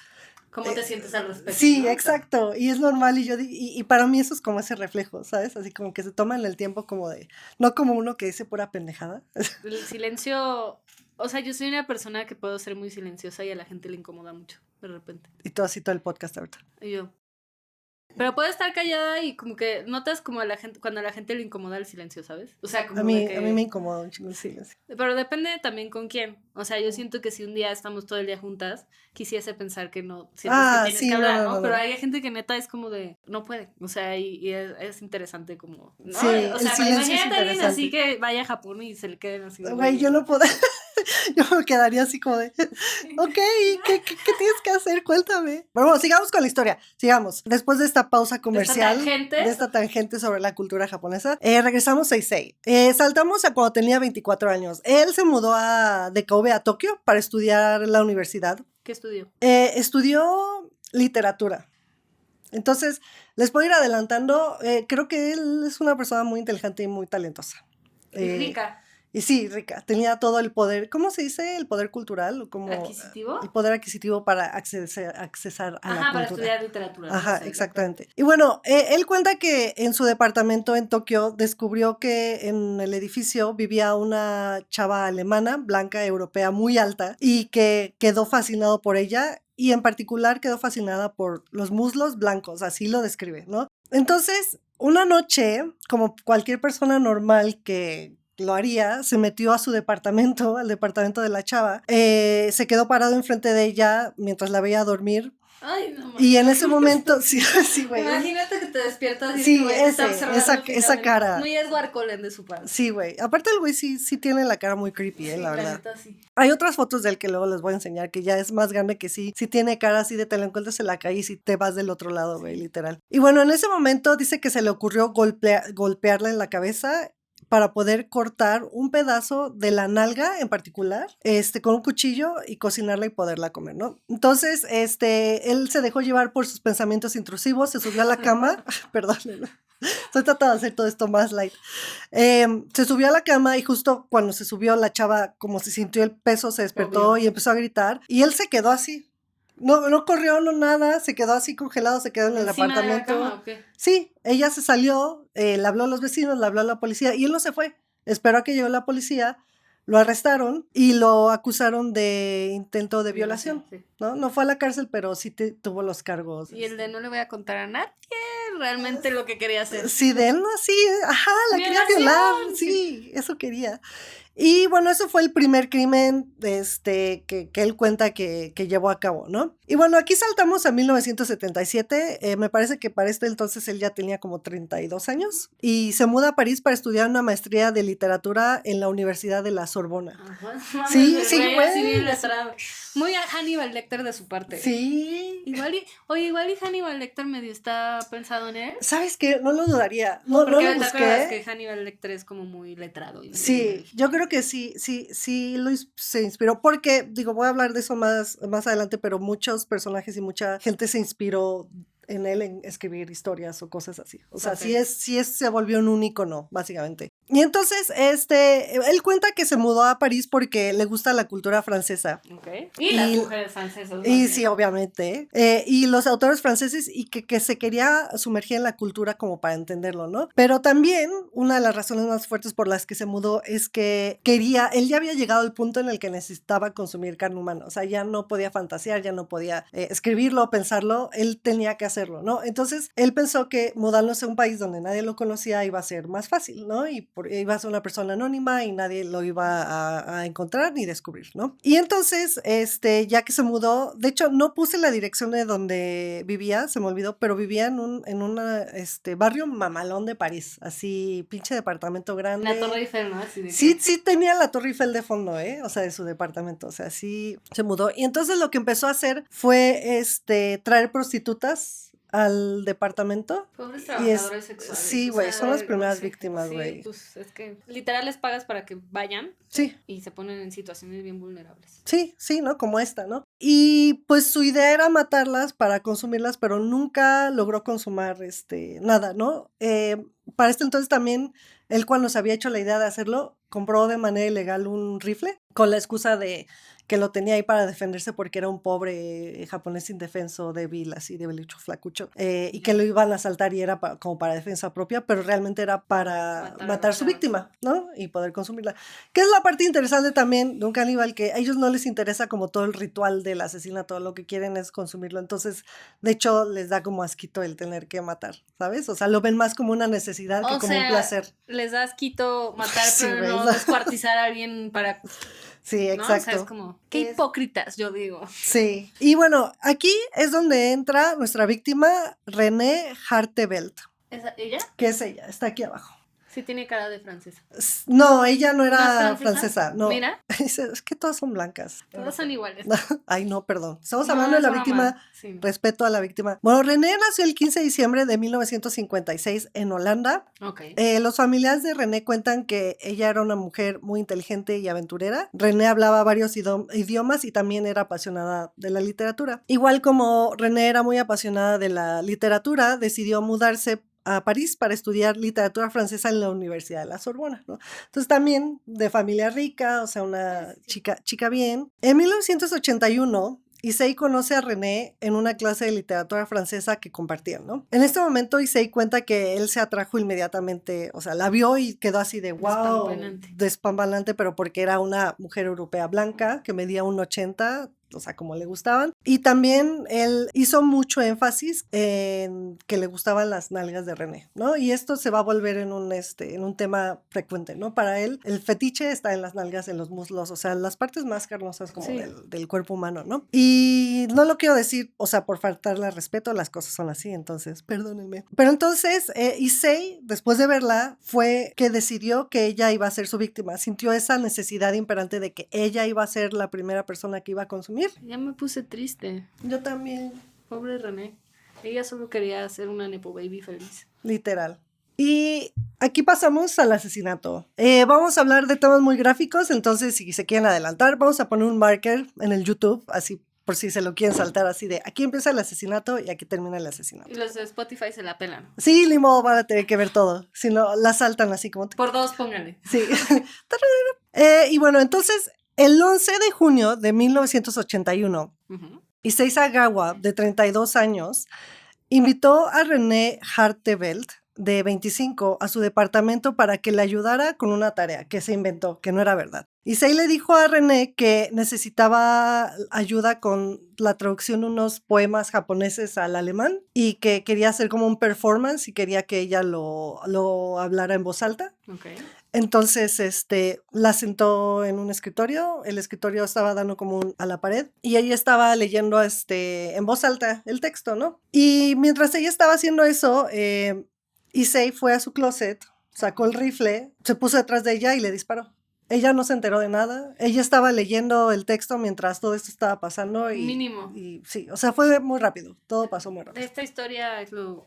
¿Cómo te sientes al respecto? Sí, ¿no? Exacto, y es normal y para mí eso es como ese reflejo, ¿sabes? Así como que se toman el tiempo como de... No como uno que dice pura pendejada. El silencio... O sea, yo soy una persona que puedo ser muy silenciosa y a la gente le incomoda mucho, de repente. Y tú así todo el podcast ahorita. Y yo... Pero puedo estar callada y como que notas como a la gente, cuando a la gente le incomoda el silencio, ¿sabes? O sea, como a mí me incomoda un chingo el silencio. Pero depende también con quién. O sea, yo siento que si un día estamos todo el día juntas, quisiese pensar que no sientes que tienes que hablar, ¿no? Pero hay gente que neta es como de, no puede. O sea, y es interesante como, ¿no? Sí, o sea, imagínate a alguien así que vaya a Japón y se le queden así. Güey, yo no puedo... Yo me quedaría así como de, ok, ¿qué tienes que hacer? Cuéntame. Pero bueno, sigamos con la historia. Sigamos. Después de esta pausa comercial, de esta tangente sobre la cultura japonesa, regresamos a Issei. Saltamos a cuando tenía 24 años. Él se mudó de Kobe a Tokio para estudiar en la universidad. ¿Qué estudió? Estudió literatura. Entonces, les puedo ir adelantando. Creo que él es una persona muy inteligente y muy talentosa. Y rica. Y sí, rica, tenía todo el poder, ¿cómo se dice? El poder cultural, como ¿Adquisitivo? el poder adquisitivo para accesar a la Ajá, para cultura. estudiar literatura. ¿no? Ajá, Sí. exactamente. Y bueno, él cuenta que en su departamento en Tokio descubrió que en el edificio vivía una chava alemana, blanca, europea, muy alta, y que quedó fascinado por ella, y en particular quedó fascinada por los muslos blancos, así lo describe, ¿no? Entonces, una noche, como cualquier persona normal que lo haría, se metió a su departamento, al departamento de la chava, se quedó parado enfrente de ella mientras la veía dormir. Ay, no Y en mames. ese momento, sí, sí, güey. Imagínate que te despiertas y Sí, este güey te está observando esa fijamente. cara. Muy Edward Cullen de su parte. Sí, güey. Aparte el güey sí tiene la cara muy creepy, Sí, la verdad. neta, sí. Hay otras fotos de él que luego les voy a enseñar, que ya es más grande, que sí tiene cara así de te lo encuentras en la calle y si te vas del otro lado, güey, literal. Y bueno, en ese momento dice que se le ocurrió golpearla en la cabeza para poder cortar un pedazo de la nalga en particular, con un cuchillo y cocinarla y poderla comer, ¿no? Entonces, él se dejó llevar por sus pensamientos intrusivos, se subió a la cama, perdón, estoy tratando de hacer todo esto más light. Se subió a la cama y justo cuando se subió la chava, como se sintió el peso, se despertó y empezó a gritar y él se quedó así. No corrió, no nada, se quedó así congelado, se quedó en el ¿Encima apartamento. de la cama o qué? Sí, ella se salió, le habló a los vecinos, le habló a la policía y él no se fue. Esperó a que llegó la policía, lo arrestaron y lo acusaron de intento de violación. Sí. ¿No? No fue a la cárcel, pero sí tuvo los cargos. Y el de no le voy a contar a nadie, realmente lo que quería hacer. Sí, de él no, sí, ajá, la quería violar, sí, eso quería. Y bueno, eso fue el primer crimen que él cuenta que llevó a cabo, ¿no? Y bueno, aquí saltamos a 1977, me parece que para este entonces él ya tenía como 32 años y se muda a París para estudiar una maestría de literatura en la Universidad de la Sorbona. Ajá. Sí, güey. sí, bien letrado. Muy a Hannibal Lecter de su parte. Sí. Igual y Hannibal Lecter medio está pensado en él. ¿Sabes qué? No lo dudaría. No lo Porque te busqué. acuerdas que Hannibal Lecter es como muy letrado. Sí, yo creo que sí se inspiró, porque, digo, voy a hablar de eso más adelante, pero muchos personajes y mucha gente se inspiró en él en escribir historias o cosas así. O sea, Okay. se volvió un ícono, básicamente. Y entonces, él cuenta que se mudó a París porque le gusta la cultura francesa. Okay. Y las mujeres francesas. Y sí, obviamente. Y los autores franceses y que se quería sumergir en la cultura como para entenderlo, ¿no? Pero también una de las razones más fuertes por las que se mudó es que él ya había llegado al punto en el que necesitaba consumir carne humana. O sea, ya no podía fantasear, ya no podía escribirlo, pensarlo, él tenía que hacerlo, ¿no? Entonces, él pensó que mudándose a un país donde nadie lo conocía iba a ser más fácil, ¿no? Y iba a ser una persona anónima y nadie lo iba a encontrar ni descubrir, ¿no? Y entonces, ya que se mudó, de hecho, no puse la dirección de donde vivía, se me olvidó, pero vivía en un barrio mamalón de París, así, pinche departamento grande. La Torre Eiffel, ¿no? Así de sí tenía la Torre Eiffel de fondo, o sea, de su departamento, o sea, sí se mudó. Y entonces lo que empezó a hacer fue, traer prostitutas al departamento. Pobres trabajadores sexuales. Sí, güey, son las primeras víctimas, güey. Sí, pues es que literal les pagas para que vayan. Sí. Y se ponen en situaciones bien vulnerables. Sí, ¿no? Como esta, ¿no? Y pues su idea era matarlas para consumirlas, pero nunca logró consumar nada, ¿no? Para este entonces también, él cuando se había hecho la idea de hacerlo, compró de manera ilegal un rifle con la excusa de que lo tenía ahí para defenderse porque era un pobre japonés indefenso, débil, así, debilucho, flacucho, y que lo iban a asaltar y era como para defensa propia, pero realmente era para matar a su víctima, ¿no? Y poder consumirla. Que es la parte interesante también de un caníbal, que a ellos no les interesa como todo el ritual del asesinato, lo que quieren es consumirlo, entonces, de hecho, les da como asquito el tener que matar, ¿sabes? O sea, lo ven más como una necesidad que como un placer. Les da asquito matar, Sí, pero no descuartizar a alguien para... Sí, exacto. ¿no? O sea, es como, qué hipócritas, yo digo. Sí. Y bueno, aquí es donde entra nuestra víctima, René Hartevelt. ¿Es ella? ¿Qué es ella? Está aquí abajo. Sí tiene cara de francesa. No, ella no era ¿No es francesa? No. Mira. Es que todas son blancas. Todas son iguales. Ay, no, perdón. Estamos hablando de la víctima. Sí. Respeto a la víctima. Bueno, René nació el 15 de diciembre de 1956 en Holanda. Okay. Los familiares de René cuentan que ella era una mujer muy inteligente y aventurera. René hablaba varios idiomas y también era apasionada de la literatura. Igual como René era muy apasionada de la literatura, decidió mudarse a París para estudiar literatura francesa en la Universidad de la Sorbona, ¿no? Entonces también de familia rica, o sea, una chica bien. En 1981, Issei conoce a René en una clase de literatura francesa que compartían, ¿no? En este momento Issei cuenta que él se atrajo inmediatamente, o sea, la vio y quedó así de wow, despampanante, pero porque era una mujer europea blanca que medía 1,80, o sea, como le gustaban. Y también él hizo mucho énfasis en que le gustaban las nalgas de René, ¿no? Y esto se va a volver en un tema frecuente, ¿no? Para él, el fetiche está en las nalgas, en los muslos, o sea, las partes más carnosas como del cuerpo humano, ¿no? Y no lo quiero decir, o sea, por faltarle al respeto, las cosas son así, entonces, perdónenme. Pero entonces, Issei, después de verla, fue que decidió que ella iba a ser su víctima, sintió esa necesidad imperante de que ella iba a ser la primera persona que iba a consumir. Ya me puse triste. Yo también. Pobre René. Ella solo quería hacer una nepo baby feliz. Literal. Y aquí pasamos al asesinato. Vamos a hablar de temas muy gráficos, entonces si se quieren adelantar, vamos a poner un marker en el YouTube, así por si se lo quieren saltar, así de aquí empieza el asesinato y aquí termina el asesinato. Y los de Spotify se la pelan. Sí, ni modo, van a tener que ver todo, si no, la saltan así como... Por 2, póngale. Sí. Y bueno, entonces... El 11 de junio de 1981, Issei Sagawa, de 32 años, invitó a René Hartevelt, de 25, a su departamento para que le ayudara con una tarea que se inventó, que no era verdad. Issei le dijo a René que necesitaba ayuda con la traducción de unos poemas japoneses al alemán y que quería hacer como un performance y quería que ella lo hablara en voz alta. Okay. Entonces, la sentó en un escritorio, el escritorio estaba dando como a la pared y ella estaba leyendo en voz alta el texto, ¿no? Y mientras ella estaba haciendo eso, Issei fue a su closet, sacó el rifle, se puso detrás de ella y le disparó. Ella no se enteró de nada, ella estaba leyendo el texto mientras todo esto estaba pasando y... Mínimo. Y sí, o sea, fue muy rápido, todo pasó muy rápido. Esta historia es lo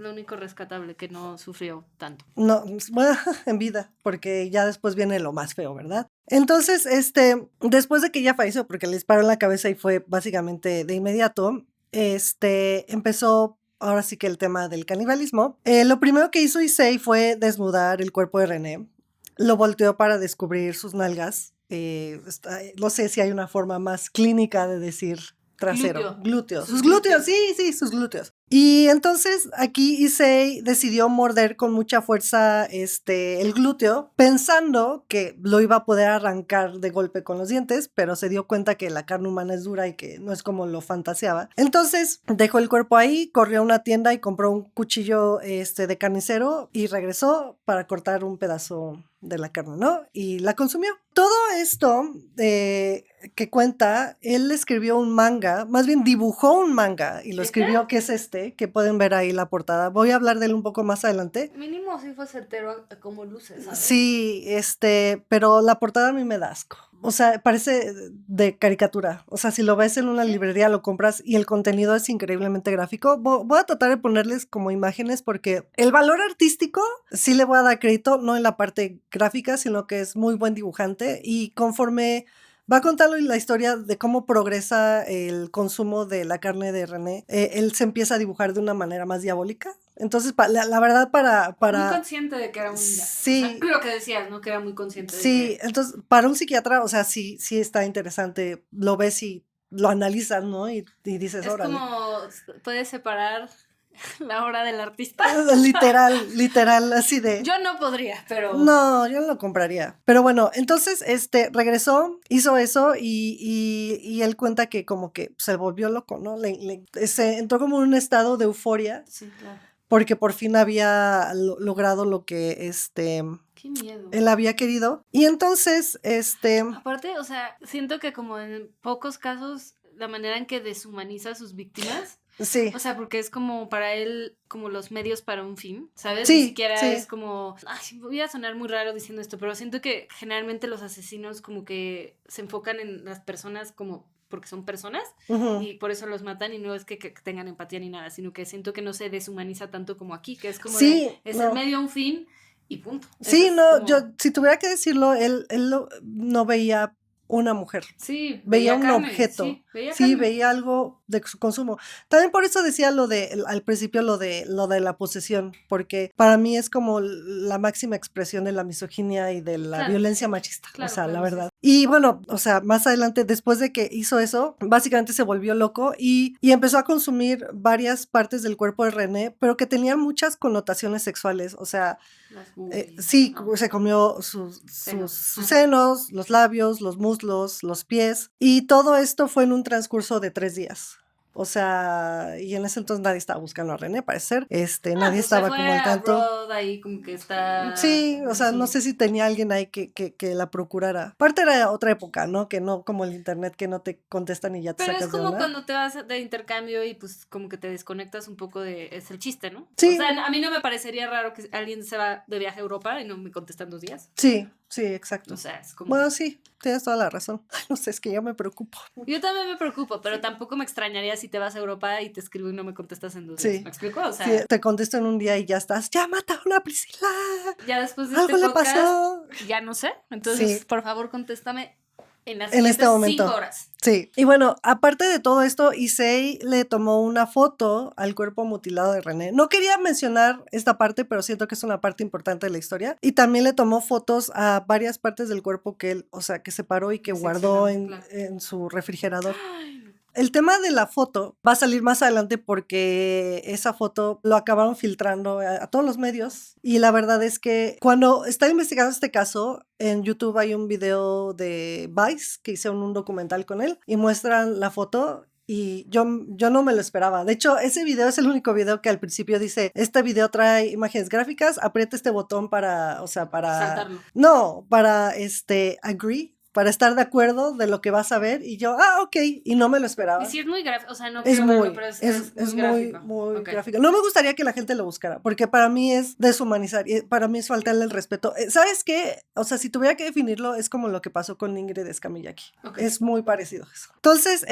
único rescatable, que no sufrió tanto. No, bueno, en vida, porque ya después viene lo más feo, ¿verdad? Entonces, después de que ella falleció, porque le disparó en la cabeza y fue básicamente de inmediato, empezó ahora sí que el tema del canibalismo. Lo primero que hizo Issei fue desnudar el cuerpo de René, lo volteó para descubrir sus nalgas. No sé si hay una forma más clínica de decir trasero. Glúteos. Sus glúteos, sí, sus glúteos. Y entonces aquí Issei decidió morder con mucha fuerza el glúteo, pensando que lo iba a poder arrancar de golpe con los dientes, pero se dio cuenta que la carne humana es dura y que no es como lo fantaseaba. Entonces dejó el cuerpo ahí, corrió a una tienda y compró un cuchillo de carnicero y regresó para cortar un pedazo de la carne, ¿no? Y la consumió. Todo esto que cuenta, él escribió un manga, más bien dibujó un manga y lo escribió, que es que pueden ver ahí la portada. Voy a hablar de él un poco más adelante. Mínimo sí fue certero como luces, ¿sabes? Sí, pero la portada a mí me da asco. O sea, parece de caricatura. O sea, si lo ves en una librería, lo compras y el contenido es increíblemente gráfico. Voy a tratar de ponerles como imágenes porque el valor artístico sí le voy a dar crédito, no en la parte gráfica, sino que es muy buen dibujante y conforme va contando la historia de cómo progresa el consumo de la carne de René, él se empieza a dibujar de una manera más diabólica. Entonces, la verdad, para... Muy consciente de que era un... Sí. O sea, lo que decías, ¿no? Que era muy consciente de sí, entonces, para un psiquiatra, o sea, sí está interesante. Lo ves y lo analizas, ¿no? Y dices, órale. Es como, puedes separar la obra del artista. Literal, así de... Yo no podría, pero... No, yo no lo compraría. Pero bueno, entonces, regresó, hizo eso y él cuenta que como que se volvió loco, ¿no? Se entró como en un estado de euforia. Sí, claro. Porque por fin había logrado lo que, Qué miedo. él había querido. Y entonces, Aparte, o sea, siento que como en pocos casos, la manera en que deshumaniza a sus víctimas... Sí. O sea, porque es como para él, como los medios para un fin, ¿sabes? Sí, Ni siquiera sí. es como, ay, voy a sonar muy raro diciendo esto, pero siento que generalmente los asesinos como que se enfocan en las personas como porque son personas y por eso los matan y no es que tengan empatía ni nada, sino que siento que no se deshumaniza tanto como aquí, que es como es el medio a un fin y punto. Sí, eso no, como... yo si tuviera que decirlo, él no veía una mujer. Sí, Veía un carne, objeto. Sí, Sí, veía algo de su consumo. También por eso decía al principio lo de la posesión, porque para mí es como la máxima expresión de la misoginia y de la violencia machista, o sea, la verdad. Y bueno, o sea, más adelante, después de que hizo eso, básicamente se volvió loco y empezó a consumir varias partes del cuerpo de René, pero que tenían muchas connotaciones sexuales, o sea, sí, no. Se comió sus senos, los labios, los muslos, los pies, y todo esto fue en un transcurso de 3 días. O sea, y en ese entonces nadie estaba buscando a René, parece ser. Nadie estaba como al tanto. Ahí como que está... Sí, o sea, no sé si tenía alguien ahí que la procurara. Aparte era otra época, ¿no? Que no como el internet, que no te contestan y ya te sacas de onda. Pero es como cuando te vas de intercambio y pues como que te desconectas un poco es el chiste, ¿no? Sí. O sea, a mí no me parecería raro que alguien se va de viaje a Europa y no me contestan 2 días. Sí, exacto. O sea, es como... Bueno, sí, tienes toda la razón. Ay, no sé, es que yo me preocupo. Yo también me preocupo, pero tampoco me extrañaría si te vas a Europa y te escribo y no me contestas en 2 días. ¿Me explico? O sea... Sí, te contesto en un día y ya estás, ya mataron a Priscila. Ya después de algo este le pasó. Ya no sé. Entonces, sí. por favor, contéstame en las siguientes este momento. 5 horas. Sí. Y bueno, aparte de todo esto, Issei le tomó una foto al cuerpo mutilado de René. No quería mencionar esta parte, pero siento que es una parte importante de la historia. Y también le tomó fotos a varias partes del cuerpo que él, o sea, que separó y que guardó en su refrigerador. Ay. El tema de la foto va a salir más adelante porque esa foto lo acabaron filtrando a todos los medios y la verdad es que cuando estaba investigando este caso en YouTube hay un video de Vice que hicieron un documental con él y muestran la foto y yo no me lo esperaba. De hecho, ese video es el único video que al principio dice, este video trae imágenes gráficas, aprieta este botón para saltarlo. No, para agree, para estar de acuerdo de lo que vas a ver y yo, ok, y no me lo esperaba. Y si es muy gráfico, o sea, no es quiero muy, verlo, pero es muy gráfico. No me gustaría que la gente lo buscara, porque para mí es deshumanizar, y para mí es faltarle el respeto. ¿Sabes qué? O sea, si tuviera que definirlo, es como lo que pasó con Ingrid Escamilla aquí. Es muy parecido a eso. Entonces,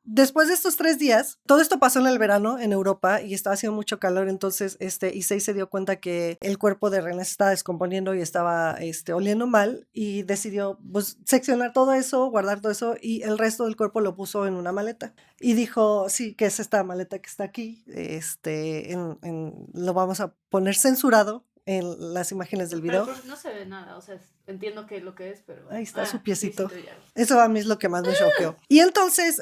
después de estos 3 días, todo esto pasó en el verano en Europa y estaba haciendo mucho calor, entonces, Issei se dio cuenta que el cuerpo de René se estaba descomponiendo y estaba, oliendo mal y decidió, pues, seccionar todo eso, guardar todo eso y el resto del cuerpo lo puso en una maleta y dijo, sí, que es esta maleta que está aquí, lo vamos a poner censurado en las imágenes del video. Pero no se ve nada, o sea, entiendo que lo que es, pero... Ahí está su piecito. Eso a mí es lo que más me choqueó. Y entonces,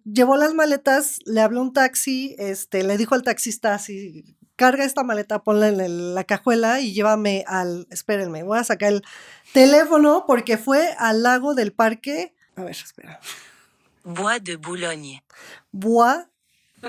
llevó las maletas, le habló un taxi, le dijo al taxista así, carga esta maleta, ponla en la cajuela y llévame espérenme, voy a sacar el teléfono porque fue al lago del parque, a ver, espera. Bois de Boulogne. Bois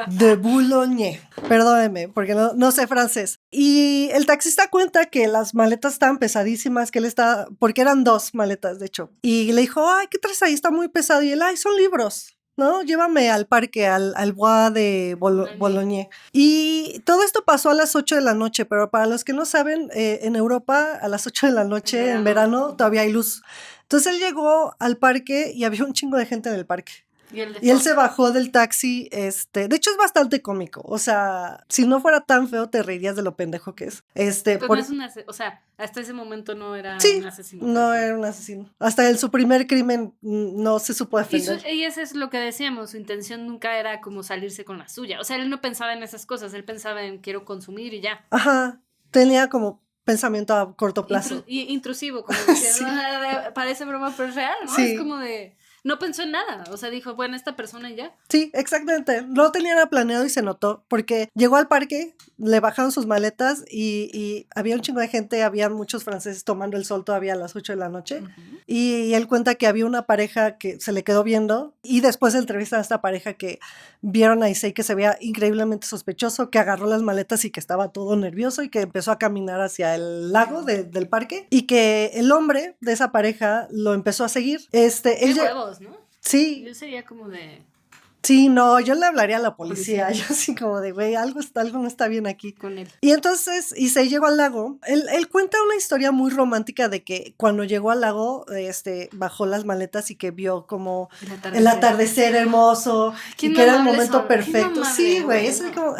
de Boulogne. Perdóneme, porque no sé francés. Y el taxista cuenta que las maletas estaban pesadísimas, que él estaba, porque eran 2 maletas, de hecho. Y le dijo, ay, ¿qué traes ahí? Está muy pesado. Y él, ay, son libros. ¿No? Llévame al parque, al Bois de Boulogne. Y todo esto pasó a las 8 de la noche, pero para los que no saben, en Europa a las 8 de la noche, en verano, todavía hay luz. Entonces él llegó al parque y había un chingo de gente en el parque. Y él se bajó del taxi, de hecho es bastante cómico, o sea, si no fuera tan feo te reirías de lo pendejo que es. Pues no es o sea, hasta ese momento no era un asesino. No era un asesino. Hasta su primer crimen no se supo defender. Y eso es lo que decíamos, su intención nunca era como salirse con la suya, o sea, él no pensaba en esas cosas, él pensaba en quiero consumir y ya. Ajá, tenía como pensamiento a corto plazo. Intrusivo, como decía, sí. Parece broma, pero es real, ¿no? Sí. Es como de... No pensó en nada, o sea, dijo, bueno, esta persona ya. Sí, exactamente, no tenía nada planeado y se notó, porque llegó al parque, le bajaron sus maletas y había un chingo de gente, había muchos franceses tomando el sol todavía a las 8 de la noche, y él cuenta que había una pareja que se le quedó viendo, y después entrevistan a esta pareja que vieron a Issei que se veía increíblemente sospechoso, que agarró las maletas y que estaba todo nervioso, y que empezó a caminar hacia el lago del parque, y que el hombre de esa pareja lo empezó a seguir. Qué huevos, ¿no? Sí. Yo sería como de... Sí, no, yo le hablaría a la policía. Yo así como de, güey, algo no está bien aquí. Con él. Y entonces Issei llegó al lago. Él cuenta una historia muy romántica de que cuando llegó al lago, bajó las maletas y que vio como el atardecer hermoso y que era el momento perfecto. Sí, güey, eso es como,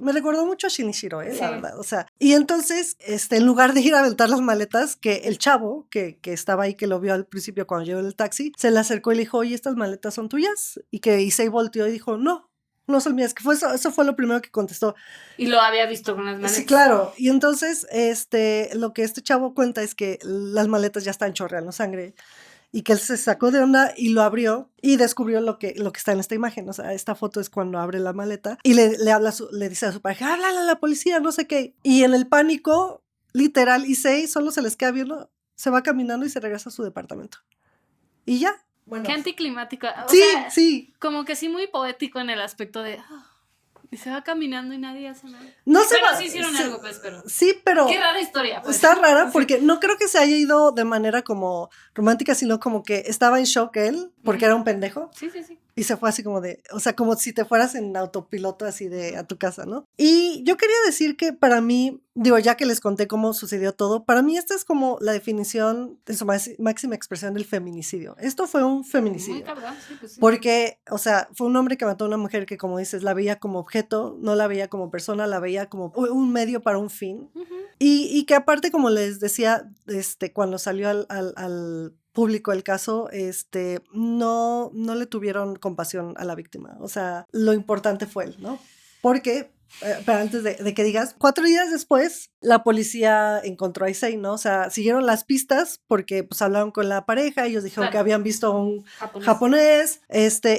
me recordó mucho a Shinichiro, Sí. la verdad. O sea, y entonces, en lugar de ir a aventar las maletas, que el chavo que estaba ahí, que lo vio al principio cuando llegó en el taxi, se le acercó y le dijo, oye, estas maletas son tuyas. Y que Issei volteó y dijo, no son mías, que fue eso fue lo primero que contestó. Y lo había visto con las maletas. Sí, claro. Y entonces, lo que este chavo cuenta es que las maletas ya están chorreando sangre y que él se sacó de onda y lo abrió y descubrió lo que está en esta imagen. O sea, esta foto es cuando abre la maleta y le dice a su pareja, háblale a la policía, no sé qué. Y en el pánico, literal, Issei solo se les queda viendo, se va caminando y se regresa a su departamento. Y ya. Bueno. Qué anticlimático. O sí, sea, sí. Como que sí muy poético en el aspecto de... y se va caminando y nadie hace nada. No sé. Pero sí hicieron algo, pues, pero... Sí, pero... Qué rara historia, pues. Está rara porque no creo que se haya ido de manera como romántica, sino como que estaba en shock él, porque era un pendejo. Sí, sí, sí. Y se fue así como de, o sea, como si te fueras en autopiloto así de a tu casa, ¿no? Y yo quería decir que para mí, digo, ya que les conté cómo sucedió todo, para mí esta es como la definición en su máxima expresión del feminicidio. Esto fue un feminicidio. Muy cabrón, sí, pues sí. Porque, o sea, fue un hombre que mató a una mujer que, como dices, la veía como objeto, no la veía como persona, la veía como un medio para un fin. Uh-huh. Y que aparte, como les decía, cuando salió al público el caso, no le tuvieron compasión a la víctima. O sea, lo importante fue él, ¿no? Porque, pero antes de que digas, 4 días después, la policía encontró a Issei, ¿no? O sea, siguieron las pistas porque pues hablaron con la pareja, ellos dijeron que habían visto a un japonés,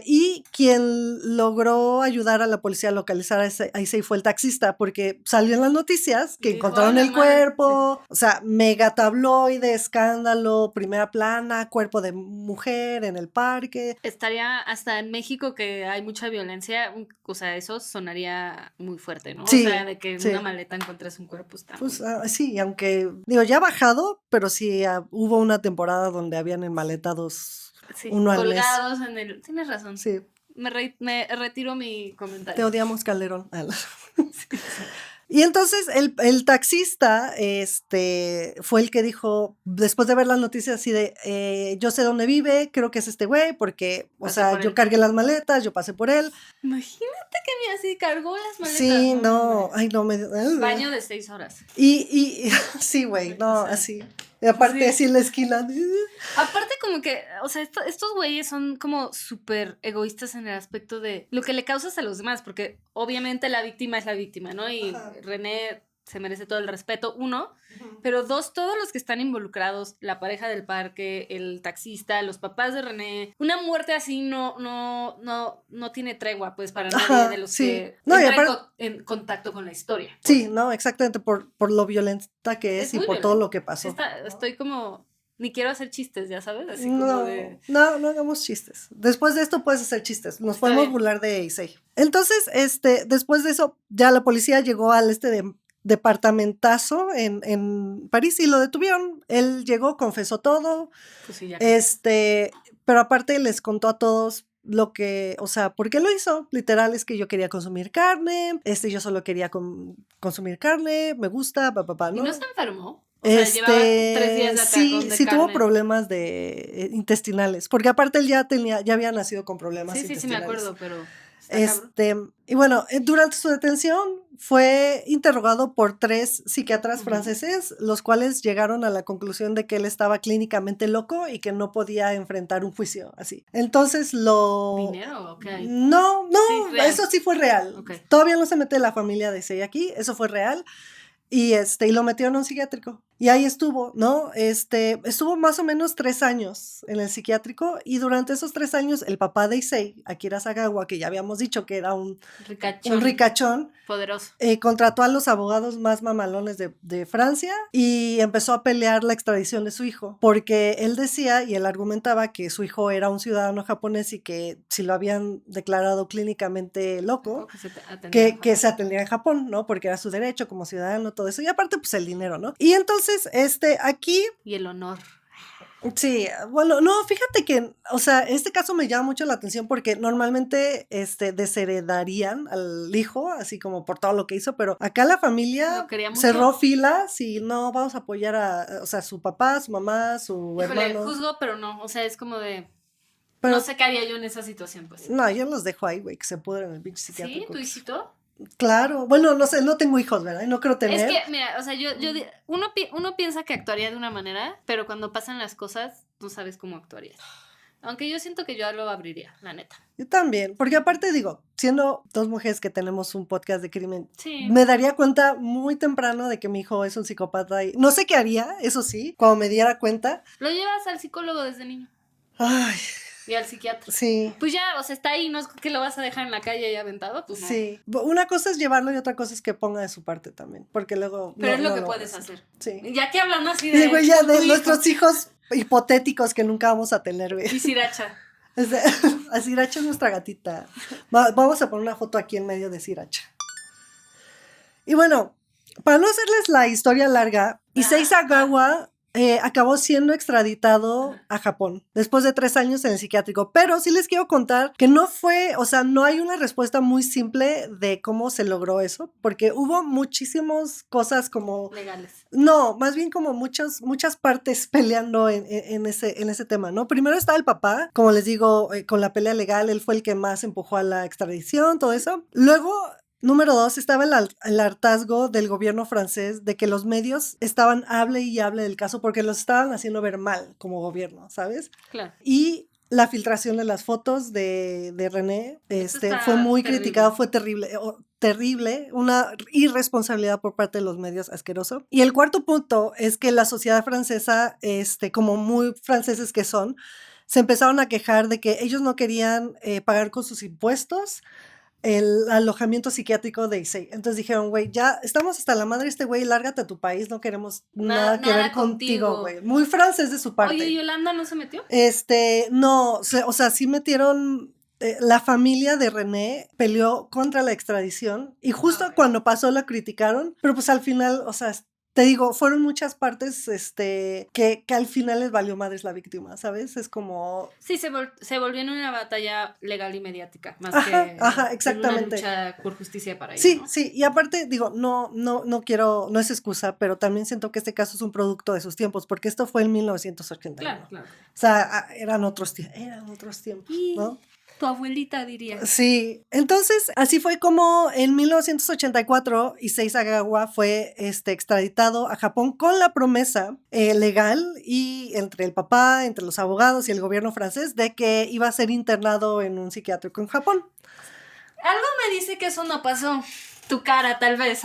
y quien logró ayudar a la policía a localizar a Issei fue el taxista, porque salió en las noticias que encontraron el cuerpo, o sea, mega tabloide, escándalo, primera plana, cuerpo de mujer en el parque. Estaría hasta en México que hay mucha violencia, o sea, eso sonaría muy fuerte, ¿no? Sí, o sea, de que en una maleta encuentres un cuerpo. Pues sí, aunque, digo, ya ha bajado, pero sí hubo una temporada donde habían enmaletados uno al mes. Colgados en el... Tienes razón. Sí. Me retiro mi comentario. Te odiamos, Calderón. Sí. Y entonces el taxista fue el que dijo, después de ver las noticias así de, yo sé dónde vive, creo que es este güey, porque, o sea, yo cargué las maletas, yo pasé por él. Imagínate que me así cargó las maletas. Sí, no, ay, no me... Baño de 6 horas. Y sí, güey, no, así. Y aparte así en la esquina. Aparte como que, o sea, estos güeyes son como súper egoístas en el aspecto de lo que le causas a los demás, porque obviamente la víctima es la víctima, ¿no? Y René se merece todo el respeto, 1, pero 2, todos los que están involucrados, la pareja del parque, el taxista, los papás de René, una muerte así no tiene tregua, pues, para nadie de los que entran en contacto con la historia. Pues. Sí, no, exactamente, por lo violenta que es y por violenta. Todo lo que pasó. Estoy como... Ni quiero hacer chistes, ya sabes, así no, como de... No hagamos chistes. Después de esto puedes hacer chistes. Nos podemos burlar de Issei. Entonces, después de eso, ya la policía llegó al departamentazo en París y lo detuvieron. Él llegó, confesó todo. Pues sí, ya. Pero aparte les contó a todos lo que, o sea, ¿por qué lo hizo? Literal es que yo quería consumir carne, yo solo quería consumir carne, me gusta, ¿no? ¿Y no se enfermó? O sea, llevaba 3 días de atracón de sí carne. tuvo problemas intestinales, porque aparte él ya había nacido con problemas intestinales. Sí, me acuerdo, pero... Y bueno, durante su detención fue interrogado por 3 psiquiatras franceses, los cuales llegaron a la conclusión de que él estaba clínicamente loco y que no podía enfrentar un juicio así. Entonces ¿Dinero? Okay. No, sí, eso sí fue real. Okay. Todavía no se mete la familia de Issei aquí, eso fue real. Y lo metieron a un psiquiátrico. Y ahí estuvo, ¿no? Estuvo más o menos 3 años en el psiquiátrico y durante esos 3 años el papá de Issei, Akira Sagawa, que ya habíamos dicho que era un ricachón poderoso, contrató a los abogados más mamalones de Francia y empezó a pelear la extradición de su hijo, porque él decía y él argumentaba que su hijo era un ciudadano japonés y que si lo habían declarado clínicamente loco, que se atendía en Japón, ¿no? Porque era su derecho como ciudadano, todo eso, y aparte pues el dinero, ¿no? Y entonces aquí... Y el honor. Sí, bueno, no, fíjate que, o sea, este caso me llama mucho la atención porque normalmente, desheredarían al hijo, así como por todo lo que hizo, pero acá la familia Lo quería mucho. cerró filas y no, vamos a apoyar o sea, su papá, su mamá, su Híjole, hermano. juzgo, pero no. O sea, es como de. Pero, No sé qué haría yo en esa situación, pues. no, yo los dejo ahí, güey, que se pudren en el pinche ¿Sí? psiquiátrico. ¿Tu hijito? Claro, bueno, no sé, no tengo hijos, ¿verdad? Y no creo Es tener. que, mira, o sea, uno piensa que actuaría de una manera, pero cuando pasan las cosas, no sabes cómo actuarías. Aunque yo siento que yo lo abriría, la neta. Yo también, porque aparte digo, siendo dos mujeres que tenemos un podcast de crimen, Sí. me daría cuenta muy temprano de que mi hijo es un psicópata y no sé qué haría, eso sí, cuando me diera cuenta. Lo llevas al psicólogo desde niño Ay, y al psiquiatra. sí, Pues ya, o sea, está ahí, no es que lo vas a dejar en la calle y aventado, pues no. sí. Una cosa es llevarlo y otra cosa es que ponga de su parte también, porque luego Pero no, es lo no que va a puedes hacer. Sí. Ya que hablando así Y de. güey, ya con tu de hijo. nuestros hijos hipotéticos que nunca vamos a tener, güey. Y Siracha. Así Sriracha es nuestra gatita. Vamos a poner una foto aquí en medio de Sriracha. Y bueno, para no hacerles la historia larga, Issei Sagawa acabó siendo extraditado a Japón después de 3 años en el psiquiátrico. Pero sí les quiero contar que no fue, o sea, no hay una respuesta muy simple de cómo se logró eso, porque hubo muchísimas cosas como... Legales. No, más bien como muchas partes peleando en ese tema, ¿no? Primero estaba el papá, como les digo, con la pelea legal, él fue el que más empujó a la extradición, todo eso. Luego, número 2, estaba el hartazgo del gobierno francés de que los medios estaban hable y hable del caso porque los estaban haciendo ver mal como gobierno, ¿sabes? Claro. Y la filtración de las fotos de René Está fue muy terrible. criticado, fue terrible, una irresponsabilidad por parte de los medios, asqueroso. Y el cuarto punto es que la sociedad francesa, como muy franceses que son, se empezaron a quejar de que ellos no querían pagar con sus impuestos el alojamiento psiquiátrico de Issei. Entonces dijeron, güey, ya estamos hasta la madre de este güey, lárgate a tu país, no queremos nada que nada ver contigo, contigo. güey. Muy francés de su parte. Oye, ¿y Yolanda no se metió? No, o sea, sí metieron, la familia de René peleó contra la extradición y justo Ok. cuando pasó la criticaron, pero pues al final, o sea, te digo, fueron muchas partes, que al final les valió madres la víctima, ¿sabes? Es como... Sí, se volvió en una batalla legal y mediática, más Ajá, que ajá, en exactamente. una lucha por justicia para ella, Sí, ¿no? sí, y aparte digo, no quiero, no es excusa, pero también siento que este caso es un producto de sus tiempos, porque esto fue en 1981. Claro, claro. O sea, eran otros tiempos, Y ¿no? tu abuelita diría. Sí, entonces así fue como en 1984 Issei Sagawa fue extraditado a Japón con la promesa legal y entre el papá, entre los abogados y el gobierno francés de que iba a ser internado en un psiquiátrico en Japón. Algo me dice que eso no pasó. Tu cara, tal vez.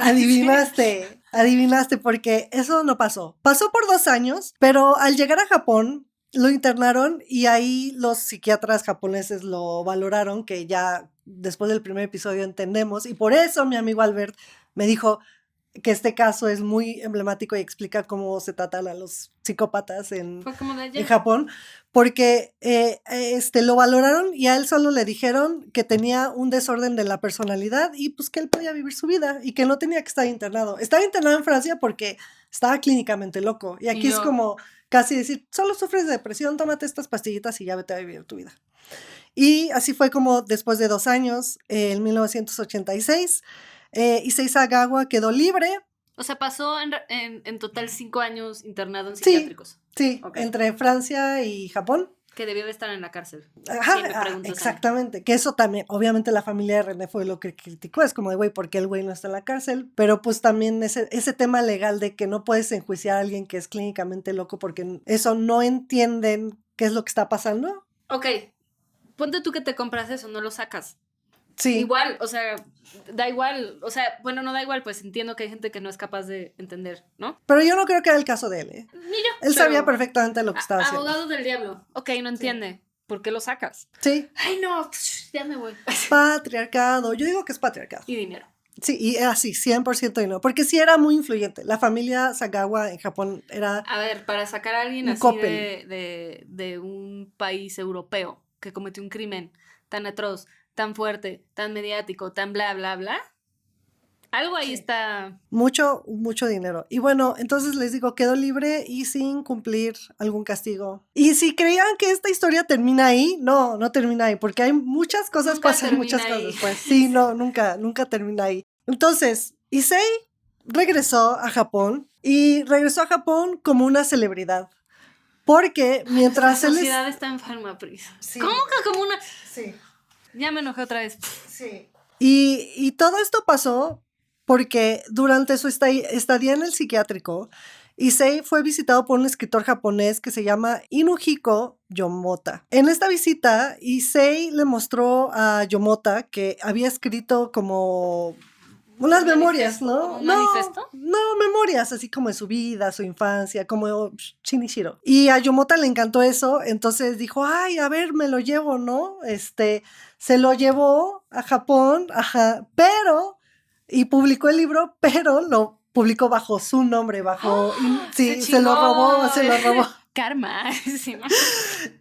Adivinaste, porque eso no pasó. Pasó por 2 años, pero al llegar a Japón lo internaron y ahí los psiquiatras japoneses lo valoraron, que ya después del primer episodio entendemos, y por eso mi amigo Albert me dijo que este caso es muy emblemático y explica cómo se tratan a los psicópatas Fue como de en allá. Japón, porque lo valoraron y a él solo le dijeron que tenía un desorden de la personalidad y pues que él podía vivir su vida y que no tenía que estar internado. Estaba internado en Francia porque estaba clínicamente loco y aquí es como casi decir, solo sufres de depresión, tómate estas pastillitas y ya vete a vivir tu vida. Y así fue como después de 2 años, en 1986, Issei Sagawa quedó libre. O sea, pasó en total 5 años internado en Sí, psiquiátricos. sí, Ok. entre Francia y Japón. Que debió de estar en la cárcel. Ajá, Sí, me preguntas a mí. exactamente. Que eso también, obviamente la familia de René fue lo que criticó. Es como de, güey, ¿por qué el güey no está en la cárcel? Pero pues también ese tema legal de que no puedes enjuiciar a alguien que es clínicamente loco porque eso no entienden qué es lo que está pasando. Ok, ponte tú que te compras eso, no lo sacas. Sí. Igual, o sea, da igual, o sea, bueno, no da igual, pues entiendo que hay gente que no es capaz de entender, ¿no? Pero yo no creo que era el caso de él, ¿eh? Ni yo. Él pero sabía perfectamente lo que estaba haciendo. Abogado del diablo. Ok, no entiende. ¿Por qué lo sacas? Sí. Ay, no, ya me voy. Patriarcado. Yo digo que es patriarcado. Y dinero. Sí, y así, 100% y no. Porque sí era muy influyente. La familia Sagawa en Japón era... A ver, para sacar a alguien Un así Coppel. de un país europeo que cometió un crimen tan atroz, tan fuerte, tan mediático, tan bla, bla, bla, Algo ahí Sí. está. Mucho dinero. Y bueno, entonces les digo, quedó libre y sin cumplir algún castigo. Y si creían que esta historia termina ahí, no termina ahí, porque hay muchas cosas, Nunca pasan muchas termina cosas ahí. después. Sí, no, nunca termina ahí. Entonces, Issei regresó a Japón y regresó a Japón como una celebridad. Porque Nuestra mientras él sociedad está enferma, Pris. Sí. ¿Cómo que como una? Sí. Ya me enojé otra vez. Sí. Y todo esto pasó porque durante su estadía en el psiquiátrico, Issei fue visitado por un escritor japonés que se llama Inuhiko Yomota. En esta visita, Issei le mostró a Yomota que había escrito como unas ¿Un memorias, manifiesto? ¿no? ¿Como un manifiesto? No, memorias, así como de su vida, su infancia, como Shinichiro. Y a Yomota le encantó eso, entonces dijo, ay, a ver, me lo llevo, ¿no? Se lo llevó a Japón, ajá, y publicó el libro, pero lo publicó bajo su nombre, sí, se lo robó. Karma. Sí, ¿no?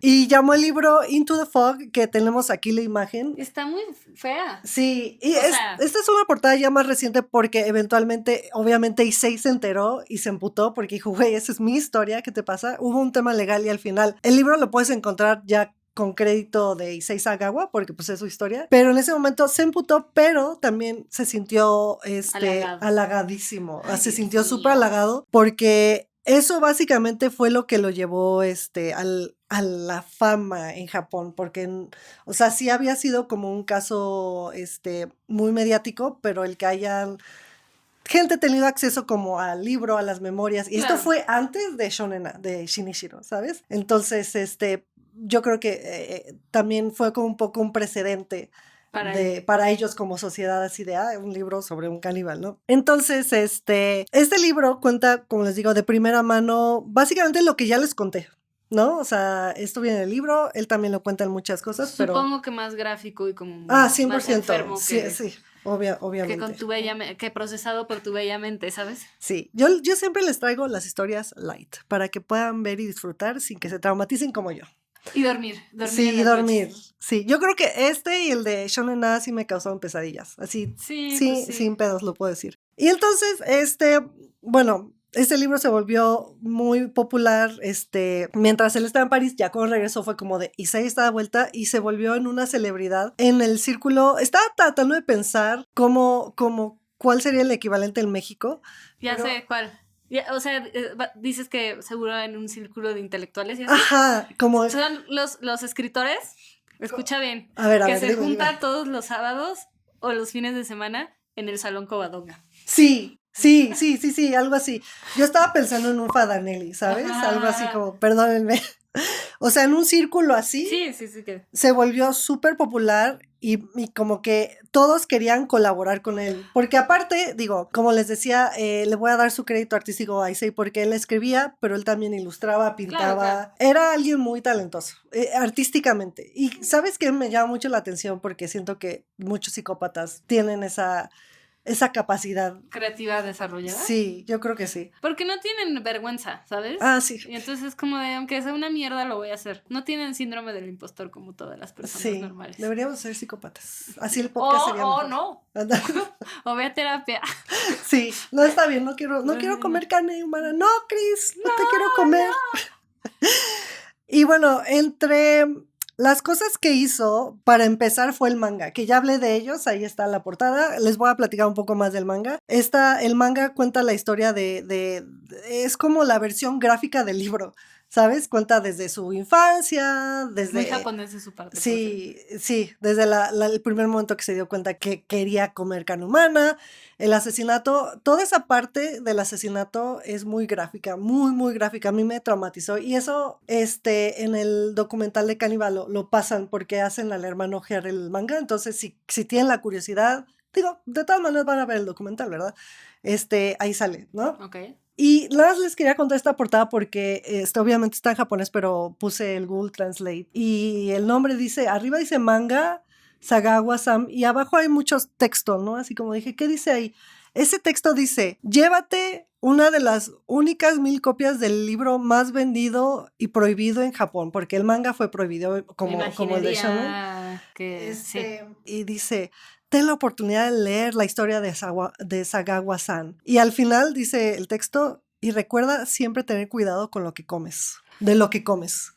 Y llamó el libro Into the Fog, que tenemos aquí la imagen. Está muy fea. Sí, y O sea, esta es una portada ya más reciente porque eventualmente, obviamente, Issei se enteró y se emputó porque dijo, güey, esa es mi historia, ¿qué te pasa? Hubo un tema legal y al final el libro lo puedes encontrar ya con crédito de Issei Sagawa, porque pues es su historia, pero en ese momento se emputó, pero también se sintió halagadísimo, Ay, se Dios sintió mío. súper halagado porque eso básicamente fue lo que lo llevó a la fama en Japón, porque, o sea, sí había sido como un caso muy mediático, pero el que hayan gente tenido acceso como al libro, a las memorias, y Claro. esto fue antes de Shonena, de Shinichiro, ¿sabes? Entonces, yo creo que también fue como un poco un precedente para ellos como sociedad, así de, un libro sobre un caníbal, ¿no? Entonces, este libro cuenta, como les digo, de primera mano, básicamente lo que ya les conté, ¿no? O sea, esto viene en el libro, él también lo cuenta en muchas cosas, Supongo que más gráfico y como 100%, más enfermo sí, que, sí, obviamente. que con tu bella que procesado por tu bella mente, ¿sabes? Sí, yo siempre les traigo las historias light, para que puedan ver y disfrutar sin que se traumaticen como yo. Y dormir Sí, en las dormir. noches. Sí, yo creo que y el de Shonen A sí me causaron pesadillas. Así, Sí, sí, pues sí. sin pedos lo puedo decir. Y entonces, bueno, este libro se volvió muy popular, mientras él estaba en París, ya cuando regresó fue como de Issei está de vuelta y se volvió en una celebridad en el círculo. Estaba tratando de pensar cuál sería el equivalente en México. Ya sé cuál. O sea, dices que seguro en un círculo de intelectuales y así. Ajá, como... Son los escritores, escucha bien, A ver, que se dime, juntan dime. todos los sábados o los fines de semana en el Salón Covadonga. Sí, algo así. Yo estaba pensando en un Fadanelli, ¿sabes? Ajá. Algo así como, perdónenme. O sea, en un círculo así. Sí. Que... Se volvió súper popular y como que todos querían colaborar con él. Porque aparte, digo, como les decía, le voy a dar su crédito artístico a Issei porque él escribía, pero él también ilustraba, pintaba. Claro. Era alguien muy talentoso, artísticamente. Y ¿sabes qué? Me llama mucho la atención porque siento que muchos psicópatas tienen esa capacidad. ¿Creativa desarrollada? Sí, yo creo que sí. Porque no tienen vergüenza, ¿sabes? Ah, sí. Y entonces es como de, aunque sea una mierda, lo voy a hacer. No tienen síndrome del impostor como todas las personas normales. Deberíamos ser psicópatas. Así el podcast sería mejor. No. O ve a terapia. Sí, no está bien, no quiero comer carne humana. No, Cris, no te quiero comer. No. Y bueno, entre las cosas que hizo, para empezar, fue el manga, que ya hablé de ellos, ahí está la portada. Les voy a platicar un poco más del manga. El manga cuenta la historia es como la versión gráfica del libro, ¿sabes? Cuenta desde su infancia, desde... Muy japonés de su parte. Sí, desde el primer momento que se dio cuenta que quería comer carne humana, el asesinato, toda esa parte del asesinato es muy gráfica, muy gráfica, a mí me traumatizó y eso en el documental de Cannibal lo pasan porque hacen al hermano ojear el manga, entonces si tienen la curiosidad, digo, de todas maneras van a ver el documental, ¿verdad? Ahí sale, ¿no? Ok. Y nada más les quería contar esta portada porque obviamente está en japonés, pero puse el Google Translate y el nombre arriba dice manga Sagawa-san y abajo hay muchos textos, ¿no? Así como dije, ¿qué dice ahí? Ese texto dice, llévate una de las únicas 1000 copias del libro más vendido y prohibido en Japón, porque el manga fue prohibido como el de Shonen. Que sí. Y dice, ten la oportunidad de leer la historia de Sagawa-san. Y al final dice el texto, y recuerda siempre tener cuidado con lo que comes, de lo que comes.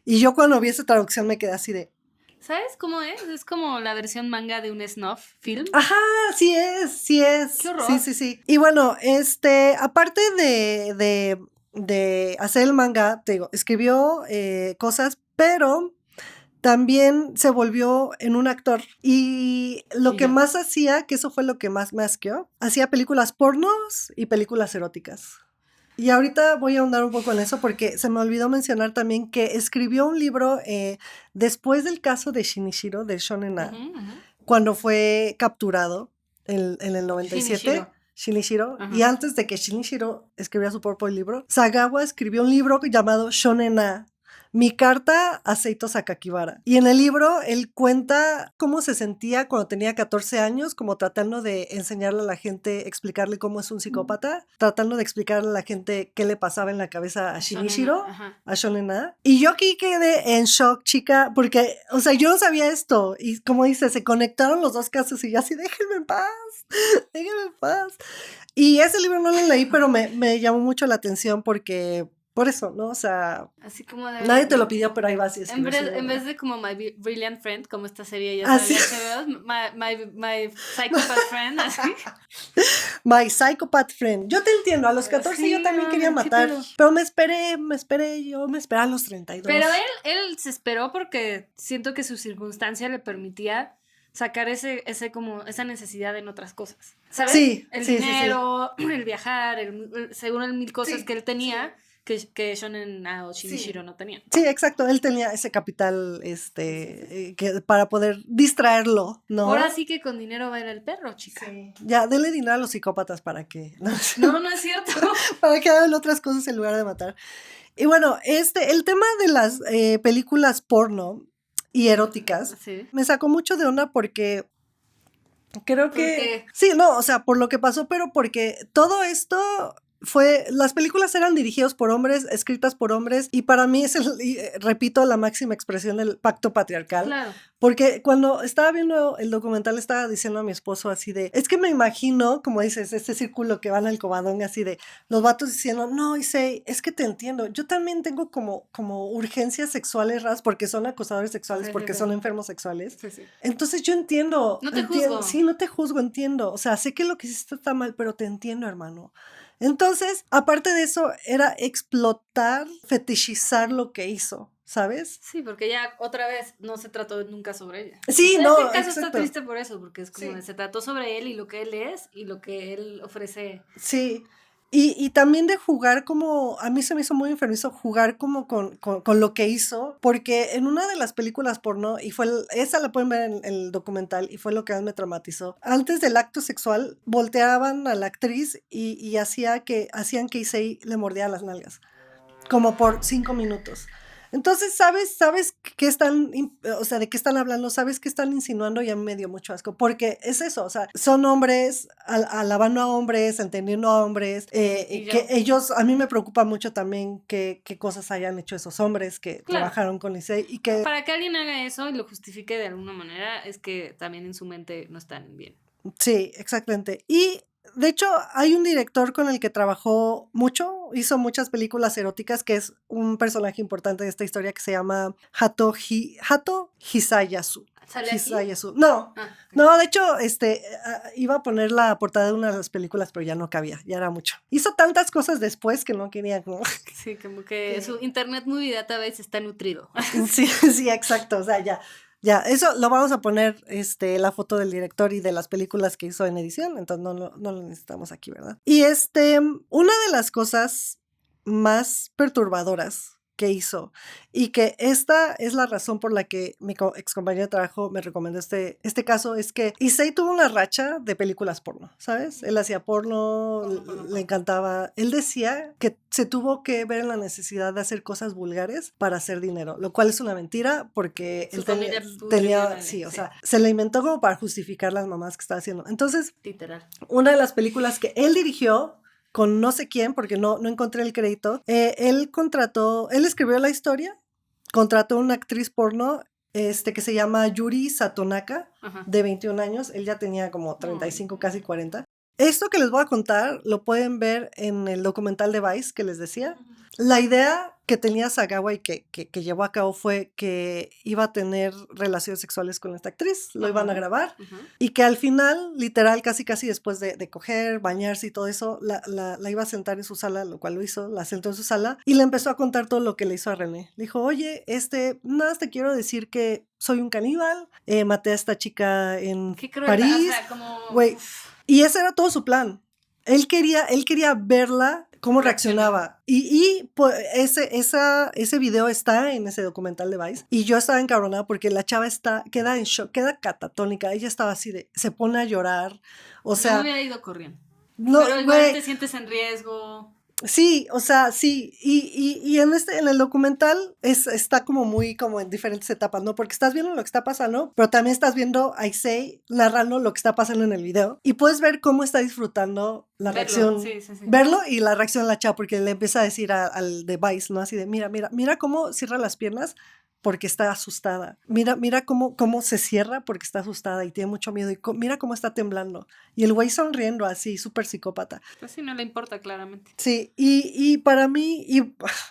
Y yo cuando vi esa traducción me quedé así de... ¿Sabes cómo es? Es como la versión manga de un snuff film. Ajá, sí es. Qué horror. Sí. Y bueno, aparte de hacer el manga, te digo, escribió cosas, pero también se volvió en un actor. Y lo que más hacía, que eso fue lo que más me asqueó, hacía películas pornos y películas eróticas. Y ahorita voy a ahondar un poco en eso porque se me olvidó mencionar también que escribió un libro después del caso de Shinichiro, de Shonen A, cuando fue capturado en el 97. Shinichiro. Y antes de que Shinichiro escribiera su propio libro, Sagawa escribió un libro llamado Shonen A, Mi carta a Seito Sakakibara. Y en el libro él cuenta cómo se sentía cuando tenía 14 años, como tratando de enseñarle a la gente, explicarle cómo es un psicópata, tratando de explicarle a la gente qué le pasaba en la cabeza a Shinichiro, a Shonen A. Y yo aquí quedé en shock, chica, porque, o sea, yo no sabía esto. Y como dice, se conectaron los dos casos y yo así, déjenme en paz. Y ese libro no lo leí, pero me llamó mucho la atención porque... Por eso, ¿no? O sea, así como de, nadie te lo pidió, pero ahí vas y en vez de como My Brilliant Friend, como esta serie ya sabes, my Psychopath Friend, así. My Psychopath Friend. Yo te entiendo, a los 14 sí, yo también quería matar, pero me esperé a los 32. Pero él se esperó porque siento que su circunstancia le permitía sacar esa necesidad en otras cosas, ¿sabes? Sí, el dinero, el viajar, según el mil cosas que él tenía, que Shonen A o Shinichiro no tenían. Sí, exacto, él tenía ese capital que para poder distraerlo, ¿no? Ahora sí que con dinero va a ir el perro, chica. Sí. Ya, denle dinero a los psicópatas para que... No es cierto. Para que hagan otras cosas en lugar de matar. Y bueno, el tema de las películas porno y eróticas me sacó mucho de onda porque creo que... Sí, no, o sea, por lo que pasó, pero porque todo esto... las películas eran dirigidas por hombres, escritas por hombres, y para mí es, repito, la máxima expresión del pacto patriarcal. Claro. Porque cuando estaba viendo el documental estaba diciendo a mi esposo así de, es que me imagino, como dices, este círculo que van al cobadón así de, los vatos diciendo, no, Issei, es que te entiendo, yo también tengo como urgencias sexuales raras porque son acosadores sexuales, porque son enfermos sexuales. Sí. Entonces yo entiendo. No te juzgo. Sí, no te juzgo, entiendo. O sea, sé que lo que hiciste está mal, pero te entiendo, hermano. Entonces, aparte de eso, era explotar, fetichizar lo que hizo, ¿sabes? Sí, porque ya otra vez no se trató nunca sobre ella. Sí, no, este caso está triste por eso, porque es como se trató sobre él y lo que él es y lo que él ofrece. Sí. Y también de jugar como, a mí se me hizo muy enfermizo jugar como con lo que hizo, porque en una de las películas porno, y esa la pueden ver en el documental, y fue lo que más me traumatizó, antes del acto sexual, volteaban a la actriz y hacían que Issei le mordiera las nalgas, como por 5 minutos. Entonces, ¿sabes qué están, o sea, de qué están hablando? ¿Sabes qué están insinuando? Y a mí me dio mucho asco, porque es eso, o sea, son hombres, alabando a hombres, entendiendo a hombres, que ellos, a mí me preocupa mucho también qué cosas hayan hecho esos hombres que trabajaron con Issei y que... Para que alguien haga eso y lo justifique de alguna manera, es que también en su mente no están bien. Sí, exactamente. Y... de hecho, hay un director con el que trabajó mucho, hizo muchas películas eróticas, que es un personaje importante de esta historia que se llama Hato Hisayasu. ¿Sale Hisayasu. Aquí? No, no, de hecho, iba a poner la portada de una de las películas, pero ya no cabía, ya era mucho. Hizo tantas cosas después que no quería como... Sí, como que su Internet Movie Database está nutrido. Sí, exacto, o sea, ya. Ya, eso lo vamos a poner, la foto del director y de las películas que hizo en edición, entonces no lo necesitamos aquí, ¿verdad? Y una de las cosas más perturbadoras que hizo, y que esta es la razón por la que mi ex compañero de trabajo me recomendó este caso, es que Issei tuvo una racha de películas porno, ¿sabes? Él hacía porno, le encantaba. Él decía que se tuvo que ver en la necesidad de hacer cosas vulgares para hacer dinero, lo cual es una mentira porque él tenía sí, o sea, se lo inventó como para justificar las mamadas que estaba haciendo. Entonces, literal, una de las películas que él dirigió con no sé quién, porque no encontré el crédito, él escribió la historia, contrató a una actriz porno que se llama Yuri Satonaka, Ajá. de 21 años. Él ya tenía como 35, casi 40. Esto que les voy a contar lo pueden ver en el documental de Vice que les decía. La idea que tenía Sagawa y que llevó a cabo fue que iba a tener relaciones sexuales con esta actriz, lo iban a grabar, y que al final, literal, casi después de coger, bañarse y todo eso, la iba a sentar en su sala, lo cual lo hizo, la sentó en su sala y le empezó a contar todo lo que le hizo a René. Le dijo, oye, nada más te quiero decir que soy un caníbal, maté a esta chica en Qué crueldad, París, o sea, como... güey. Y ese era todo su plan. Él quería verla cómo reaccionaba. Y pues, ese video está en ese documental de Vice. Y yo estaba encabronada porque la chava queda en shock, queda catatónica. Ella estaba así de, se pone a llorar. O sea. No me hubiera ido corriendo. No, pero igual güey. te sientes en riesgo. Sí, o sea, sí, y en el documental está como muy como en diferentes etapas, ¿no? Porque estás viendo lo que está pasando, pero también estás viendo a Issei narrando lo que está pasando en el video y puedes ver cómo está disfrutando la reacción, sí. verlo y la reacción de la chava, porque le empieza a decir al de Vice, ¿no? Así de, mira cómo cierra las piernas porque está asustada. Mira cómo se cierra porque está asustada y tiene mucho miedo. Y mira cómo está temblando. Y el güey sonriendo así, súper psicópata. Pues sí, no le importa claramente. Sí, y para mí,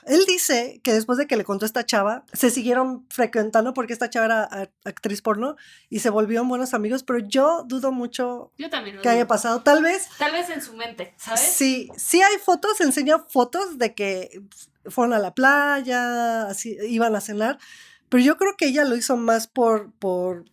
él dice que después de que le contó a esta chava, se siguieron frecuentando porque esta chava era actriz porno y se volvieron buenos amigos, pero yo dudo mucho yo también que haya pasado. Tal vez en su mente, ¿sabes? Sí hay fotos, enseña fotos de que fueron a la playa, así, iban a cenar, pero yo creo que ella lo hizo más por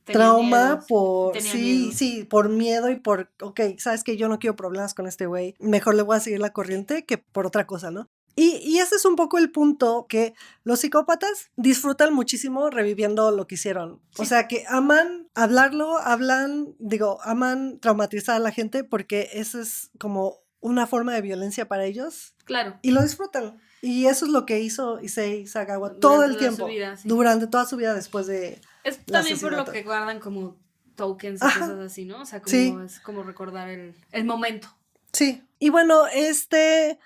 trauma, por miedo y por, ok, sabes que yo no quiero problemas con este güey, mejor le voy a seguir la corriente que por otra cosa, ¿no? Y ese es un poco el punto, que los psicópatas disfrutan muchísimo reviviendo lo que hicieron. Sí. O sea, que aman hablarlo, aman traumatizar a la gente porque eso es como una forma de violencia para ellos. Claro. Y lo disfrutan. Y eso es lo que hizo Issei Sagawa todo el tiempo. Durante toda su vida después de... Es también por lo que guardan como tokens y cosas así, ¿no? O sea, como es como recordar el momento. Sí. Y bueno,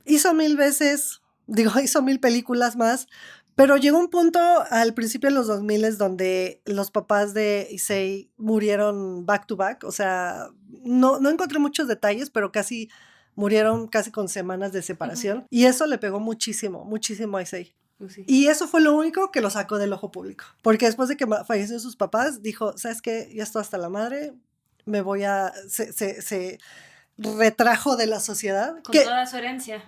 hizo 1000 películas más, pero llegó un punto al principio de los 2000 donde los papás de Issei murieron back to back. O sea, no encontré muchos detalles, pero murieron casi con semanas de separación. Y eso le pegó muchísimo a Issei. Sí. Y eso fue lo único que lo sacó del ojo público. Porque después de que fallecieron sus papás, dijo, ¿sabes qué? Ya estoy hasta la madre, me voy a... Se retrajo de la sociedad. Toda su herencia.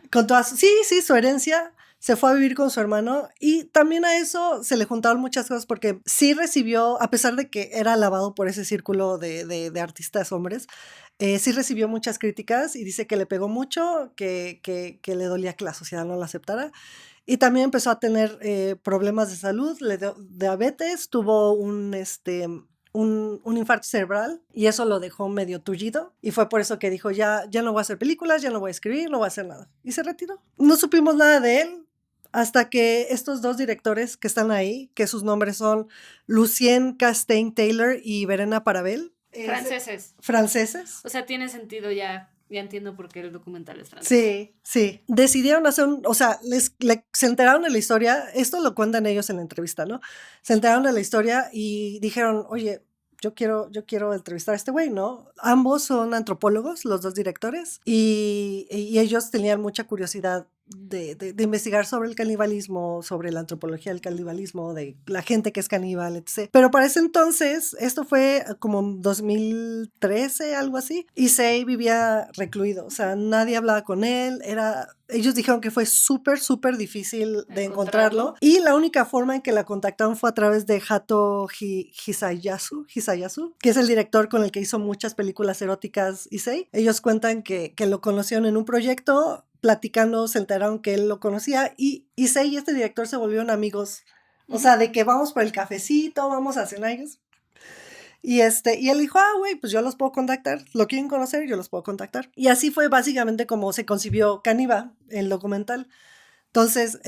Su herencia. Se fue a vivir con su hermano y también a eso se le juntaron muchas cosas porque sí recibió, a pesar de que era alabado por ese círculo de artistas hombres, sí recibió muchas críticas y dice que le pegó mucho, que le dolía que la sociedad no lo aceptara. Y también empezó a tener problemas de salud, le dio diabetes, tuvo un infarto cerebral y eso lo dejó medio tullido y fue por eso que dijo ya no voy a hacer películas, ya no voy a escribir, no voy a hacer nada y se retiró. No supimos nada de él hasta que estos dos directores que están ahí, que sus nombres son Lucien Chastain-Taylor y Verena Paravel, franceses. O sea, tiene sentido ya entiendo por qué el documental es francés. Sí. Decidieron hacer se enteraron de la historia, esto lo cuentan ellos en la entrevista, ¿no? Se enteraron de la historia y dijeron, oye, yo quiero entrevistar a este güey, ¿no? Ambos son antropólogos, los dos directores, y ellos tenían mucha curiosidad de investigar sobre el canibalismo, sobre la antropología del canibalismo, de la gente que es caníbal, etc. Pero para ese entonces, esto fue como 2013, algo así, y Issei vivía recluido, o sea, nadie hablaba con él, ellos dijeron que fue súper difícil de encontrarlo y la única forma en que la contactaron fue a través de Hato Hisayasu, que es el director con el que hizo muchas películas eróticas Issei. Ellos cuentan que lo conocieron en un proyecto, platicando, se enteraron que él lo conocía y Issei y este director se volvieron amigos. O sea, de que vamos por el cafecito, vamos a cenar. Y él dijo, güey, pues yo los puedo contactar, lo quieren conocer, yo los puedo contactar. Y así fue básicamente como se concibió Caniva, el documental. Entonces,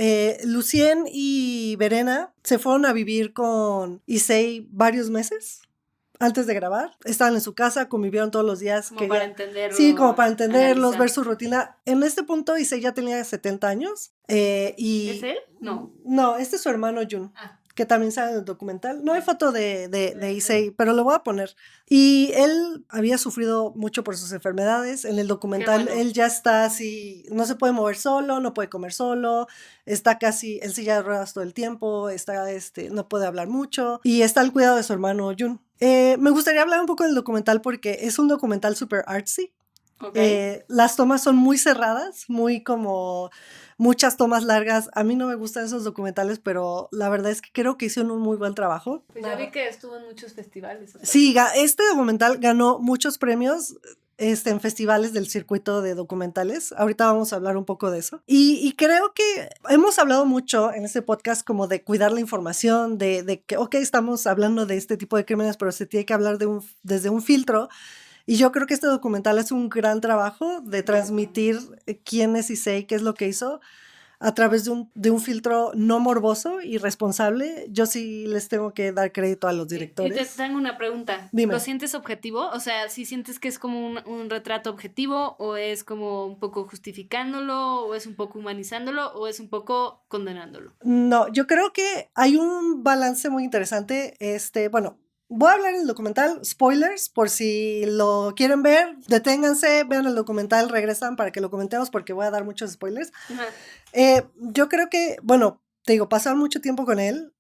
Lucien y Verena se fueron a vivir con Issei varios meses antes de grabar. Estaban en su casa, convivieron todos los días. Como para entenderlos. Sí, como para entenderlos, ver su rutina. En este punto, Issei ya tenía 70 años. ¿Es él? No. No, este es su hermano Jun. que también sale en el documental. No hay foto de Issei, pero lo voy a poner. Y él había sufrido mucho por sus enfermedades. En el documental Qué bueno. él ya está así, no se puede mover solo, no puede comer solo, está casi en silla de ruedas todo el tiempo, no puede hablar mucho y está al cuidado de su hermano Jun. Me gustaría hablar un poco del documental porque es un documental super artsy. Ok. Las tomas son muy cerradas, muy como muchas tomas largas. A mí no me gustan esos documentales, pero la verdad es que creo que hicieron un muy buen trabajo. Pues ya vi que estuvo en muchos festivales. O sea. Sí, este documental ganó muchos premios en festivales del circuito de documentales. Ahorita vamos a hablar un poco de eso. Y creo que hemos hablado mucho en este podcast como de cuidar la información, de que, ok, estamos hablando de este tipo de crímenes, pero se tiene que hablar desde un filtro. Y yo creo que este documental es un gran trabajo de transmitir quién es Issei, qué es lo que hizo, a través de un filtro no morboso y responsable. Yo sí les tengo que dar crédito a los directores. Y te tengo una pregunta. Dime. ¿Lo sientes objetivo? O sea, ¿si sientes que es como un retrato objetivo o es como un poco justificándolo o es un poco humanizándolo o es un poco condenándolo? No, yo creo que hay un balance muy interesante. Bueno, voy a hablar en el documental, spoilers, por si lo quieren ver, deténganse, vean el documental, regresan para que lo comentemos porque voy a dar muchos spoilers. Ajá. Yo creo que, bueno, te digo, pasaron mucho tiempo con él,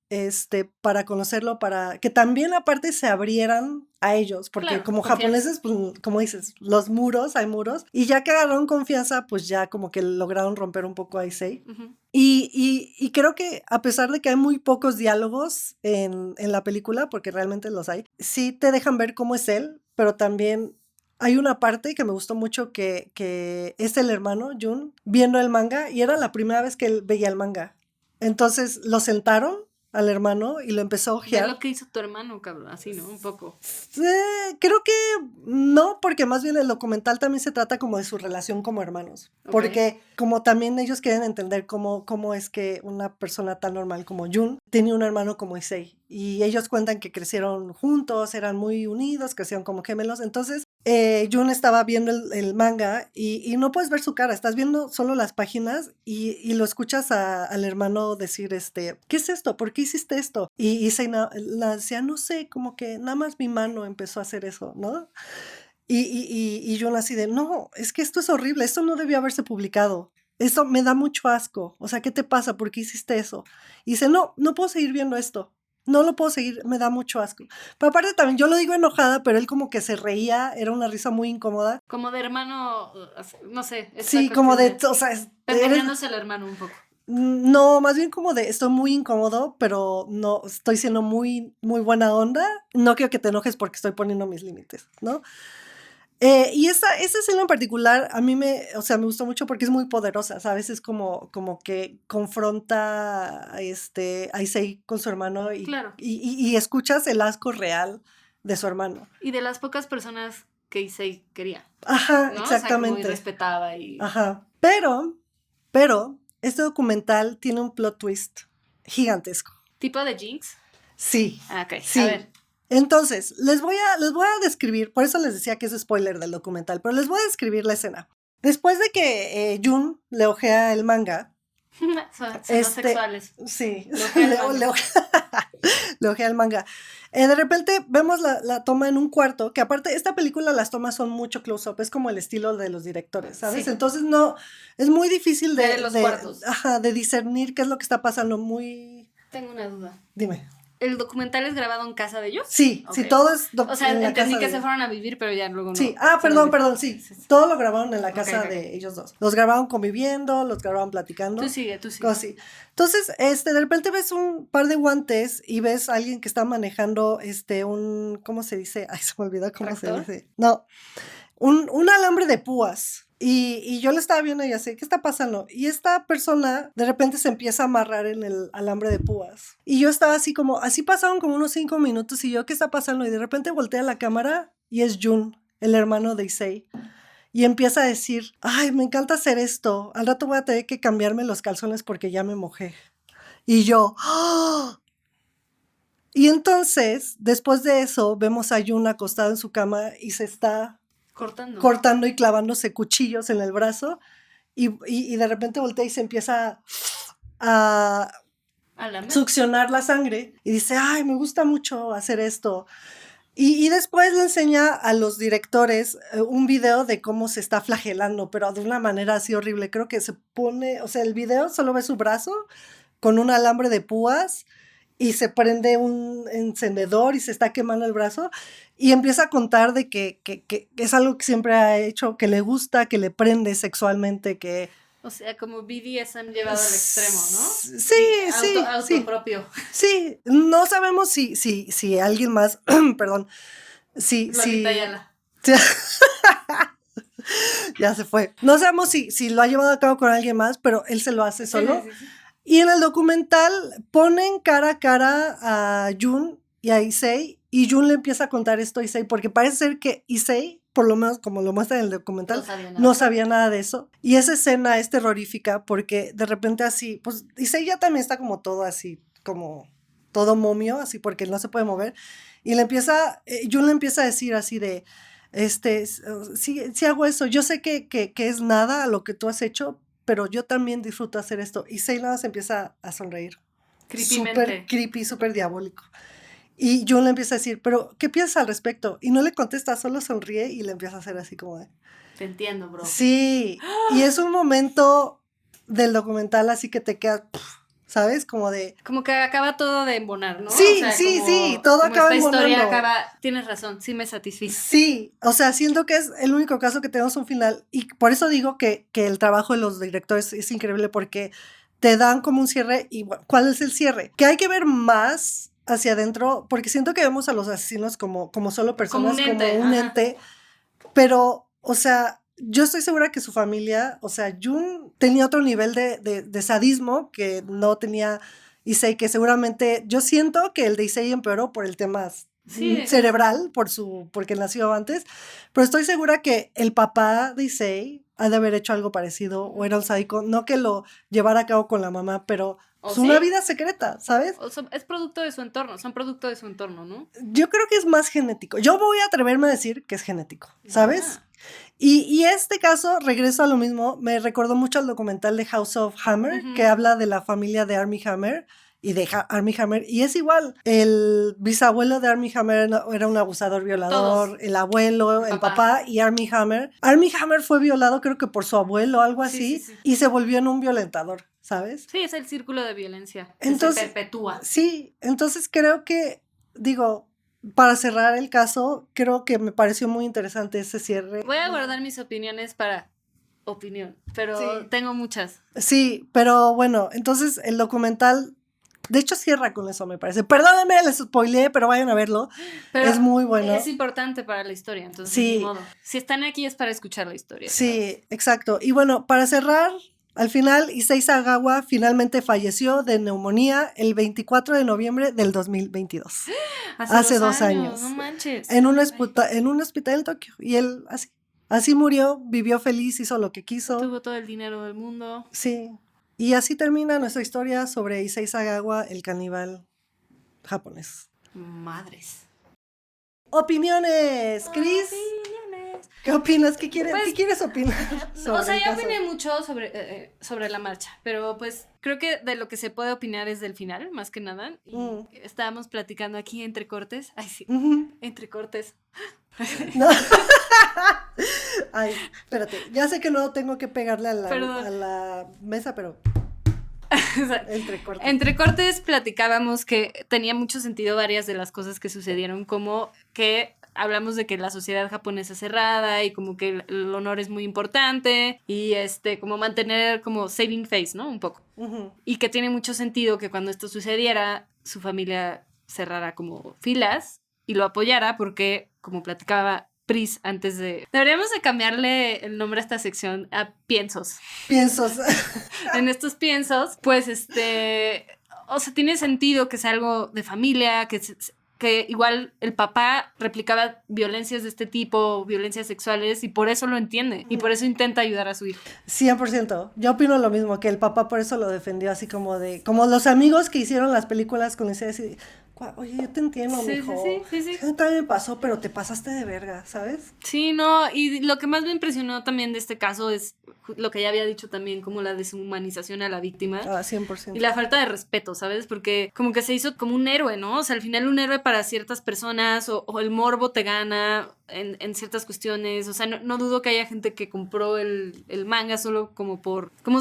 para conocerlo, para que también aparte se abrieran a ellos, porque Claro, como confianza. japoneses, pues, como dices, hay muros, y ya que agarraron confianza, pues ya como que lograron romper un poco a Issei. Ujú. Y creo que a pesar de que hay muy pocos diálogos en la película, porque realmente los hay, sí te dejan ver cómo es él, pero también hay una parte que me gustó mucho que es el hermano Jun viendo el manga y era la primera vez que él veía el manga. Entonces lo sentaron al hermano y lo empezó a Ve ojear. lo que hizo tu hermano, cabrón, así, ¿no? Un poco. Creo que no, porque más bien el documental también se trata como de su relación como hermanos. Ok. Porque como también ellos quieren entender cómo es que una persona tan normal como Jun tenía un hermano como Issei. Y ellos cuentan que crecieron juntos, eran muy unidos, crecieron como gemelos. Entonces Jun estaba viendo el manga y no puedes ver su cara, estás viendo solo las páginas y lo escuchas al hermano decir, ¿qué es esto? ¿Por qué hiciste esto? Y Issei la decía, no sé, como que nada más mi mano empezó a hacer eso, ¿no? Y Jun así de, no, es que esto es horrible, esto no debió haberse publicado. Eso me da mucho asco. O sea, ¿qué te pasa? ¿Por qué hiciste eso? Y dice, no puedo seguir viendo esto. No lo puedo seguir, me da mucho asco. Pero aparte también, yo lo digo enojada, pero él como que se reía, era una risa muy incómoda. Como de hermano, no sé. esta Sí, como cuestión de, o sea, pendejeándose al hermano un poco. no, más bien como de, estoy muy incómodo, pero no, estoy siendo muy, muy buena onda. No quiero que te enojes porque estoy poniendo mis límites, ¿no? Y esa escena en particular a mí me gustó mucho porque es muy poderosa, ¿sabes? Es como que confronta a Issei con su hermano Claro. y escuchas el asco real de su hermano. Y de las pocas personas que Issei quería. Ajá, ¿no? exactamente. O sea, como y respetaba y... Ajá. Pero, este documental tiene un plot twist gigantesco. ¿Tipo de Jinx? Sí. Ah, ok. Sí. A ver. Entonces, les voy a describir, por eso les decía que es spoiler del documental, pero les voy a describir la escena. Después de que Jun le ojea el manga. Son sexuales. Sí, Le ojea el manga. De repente vemos la toma en un cuarto, que aparte esta película las tomas son mucho close-up, es como el estilo de los directores, ¿sabes? Sí. Entonces no, es muy difícil Ver los cuartos. de discernir qué es lo que está pasando, Tengo una duda. Dime. ¿El documental es grabado en casa de ellos? Sí, Ok. sí, todo es O sea, en la entendí casa que de se ellos. fueron a vivir, pero ya luego no. Sí, Solo perdón, sí. Todo lo grabaron en la casa Ok. de ellos dos. Los grabaron conviviendo, los grabaron platicando. Tú sigue. Cosas así. Entonces, de repente ves un par de guantes y ves a alguien que está manejando ¿cómo se dice? Ay, se me olvidó cómo ¿Tractor? se dice. No, un alambre de púas. Y yo lo estaba viendo y así, ¿qué está pasando? Y esta persona de repente se empieza a amarrar en el alambre de púas. Y yo estaba así así pasaron como unos 5 minutos y yo, ¿qué está pasando? Y de repente voltea la cámara y es Jun, el hermano de Issei. Y empieza a decir, ay, me encanta hacer esto. Al rato voy a tener que cambiarme los calzones porque ya me mojé. Y yo, ¡oh! Y entonces, después de eso, vemos a Jun acostado en su cama y se está cortando y clavándose cuchillos en el brazo y de repente voltea y se empieza a A la succionar la sangre y dice, ay, me gusta mucho hacer esto. Y después le enseña a los directores un video de cómo se está flagelando, pero de una manera así horrible. Creo que se pone, o sea, el video solo ve su brazo con un alambre de púas y se prende un encendedor y se está quemando el brazo y empieza a contar de que es algo que siempre ha hecho, que le gusta, que le prende sexualmente, que... O sea, como BDSM llevado al extremo, ¿no? Sí, Auto propio. Sí, no sabemos si alguien más, perdón, si... Lolita Ayala. Ya se fue. No sabemos si lo ha llevado a cabo con alguien más, pero él se lo hace solo. Sí. Y en el documental ponen cara a cara a Jun y a Issei, y Jun le empieza a contar esto a Issei, porque parece ser que Issei, por lo menos como lo muestra en el documental, no sabía nada de eso. Y esa escena es terrorífica porque de repente así, pues Issei ya también está como todo así, como todo momio, así porque no se puede mover. Y Jun le empieza a decir así de, sí hago eso, yo sé que es nada a lo que tú has hecho, pero yo también disfruto hacer esto. Y Sei nada se empieza a sonreír. Súper creepy, súper diabólico. Y Jun le empieza a decir, pero ¿qué piensas al respecto? Y no le contesta, solo sonríe y le empieza a hacer así como de... Te entiendo, bro. Sí, y es un momento del documental así que te quedas, ¿sabes? Como de... Como que acaba todo de embonar, ¿no? Sí, o sea, sí, todo acaba embonando. Esta historia acaba, tienes razón, sí me satisfizo. Sí, o sea, siento que es el único caso que tenemos un final y por eso digo que el trabajo de los directores es increíble porque te dan como un cierre y bueno, ¿cuál es el cierre? Que hay que ver más hacia adentro porque siento que vemos a los asesinos como solo personas, como un ente, pero, o sea... Yo estoy segura que su familia, o sea, Jun tenía otro nivel de sadismo que no tenía Issei, que seguramente, yo siento que el de Issei empeoró por el tema cerebral, porque nació antes, pero estoy segura que el papá de Issei ha de haber hecho algo parecido, o era un sádico, no que lo llevara a cabo con la mamá, pero una vida secreta, ¿sabes? Es producto de su entorno, son producto de su entorno, ¿no? Yo creo que es más genético. Yo voy a atreverme a decir que es genético, ¿sabes? Y este caso, regreso a lo mismo, me recordó mucho al documental de House of Hammer, que habla de la familia de Armie Hammer y de Armie Hammer, y es igual, el bisabuelo de Armie Hammer era un abusador violador, todos. El abuelo, el papá y Armie Hammer. Armie Hammer fue violado creo que por su abuelo o algo así, y se volvió en un violentador, ¿sabes? Sí, es el círculo de violencia, entonces, se perpetúa. Sí, entonces creo que, digo... Para cerrar el caso, creo que me pareció muy interesante ese cierre. Voy a guardar mis opiniones para opinión, pero tengo muchas. Sí, pero bueno, entonces el documental, de hecho cierra con eso, me parece. Perdónenme, les spoileé, pero vayan a verlo. Pero es muy bueno. Es importante para la historia, entonces ni modo. Si están aquí es para escuchar la historia. Sí, ¿sabes? Exacto. Y bueno, para cerrar... Al final, Issei Sagawa finalmente falleció de neumonía el 24 de noviembre del 2022. Hace 2 años. No manches. En un hospital en Tokio. Y él así murió, vivió feliz, hizo lo que quiso. Tuvo todo el dinero del mundo. Sí. Y así termina nuestra historia sobre Issei Sagawa, el caníbal japonés. Madres. Opiniones, Cris. ¿Qué opinas? ¿Qué quieres opinar? O sea, ya opiné mucho sobre la marcha, pero pues creo que de lo que se puede opinar es del final, más que nada. Y estábamos platicando aquí entre cortes. Ay, sí, entre cortes. No. Ay, espérate, ya sé que no tengo que pegarle a la mesa, pero... Entre cortes platicábamos que tenía mucho sentido varias de las cosas que sucedieron, como que hablamos de que la sociedad japonesa es cerrada y como que el honor es muy importante y como mantener como saving face, ¿no? Un poco. Y que tiene mucho sentido que cuando esto sucediera su familia cerrara como filas y lo apoyara porque, como platicaba Pris antes de... Deberíamos de cambiarle el nombre a esta sección a piensos. Piensos. En estos piensos, pues o sea, tiene sentido que sea algo de familia, que igual el papá replicaba violencias de este tipo, violencias sexuales, y por eso lo entiende, y por eso intenta ayudar a su hijo. 100%. Yo opino lo mismo, que el papá por eso lo defendió, así como los amigos que hicieron las películas con ese así, oye, yo te entiendo, mijo. Sí. También me pasó, pero te pasaste de verga, ¿sabes? Sí, no, y lo que más me impresionó también de este caso es lo que ya había dicho también, como la deshumanización a la víctima. 100%. Y la falta de respeto, ¿sabes? Porque como que se hizo como un héroe, ¿no? O sea, al final un héroe para ciertas personas o el morbo te gana en ciertas cuestiones. O sea, no dudo que haya gente que compró el manga solo como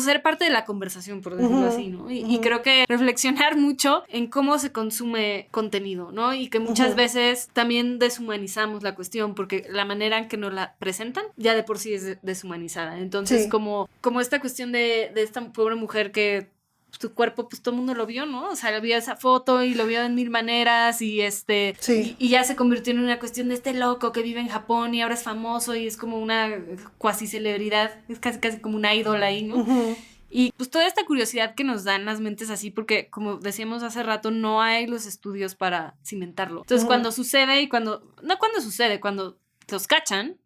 ser parte de la conversación, por decirlo así, ¿no? Y creo que reflexionar mucho en cómo se consume contenido, ¿no? Y que muchas veces también deshumanizamos la cuestión porque la manera en que nos la presentan ya de por sí es deshumanizada. Entonces, Sí. como esta cuestión de esta pobre mujer que su cuerpo, pues todo el mundo lo vio, ¿no? O sea, vio esa foto y lo vio en mil maneras y Sí. y ya se convirtió en una cuestión de este loco que vive en Japón y ahora es famoso y es como una cuasi celebridad, es casi como una ídola ahí, ¿no? Y pues toda esta curiosidad que nos dan las mentes así, porque como decíamos hace rato, no hay los estudios para cimentarlo. Entonces cuando sucede cuando los cachan,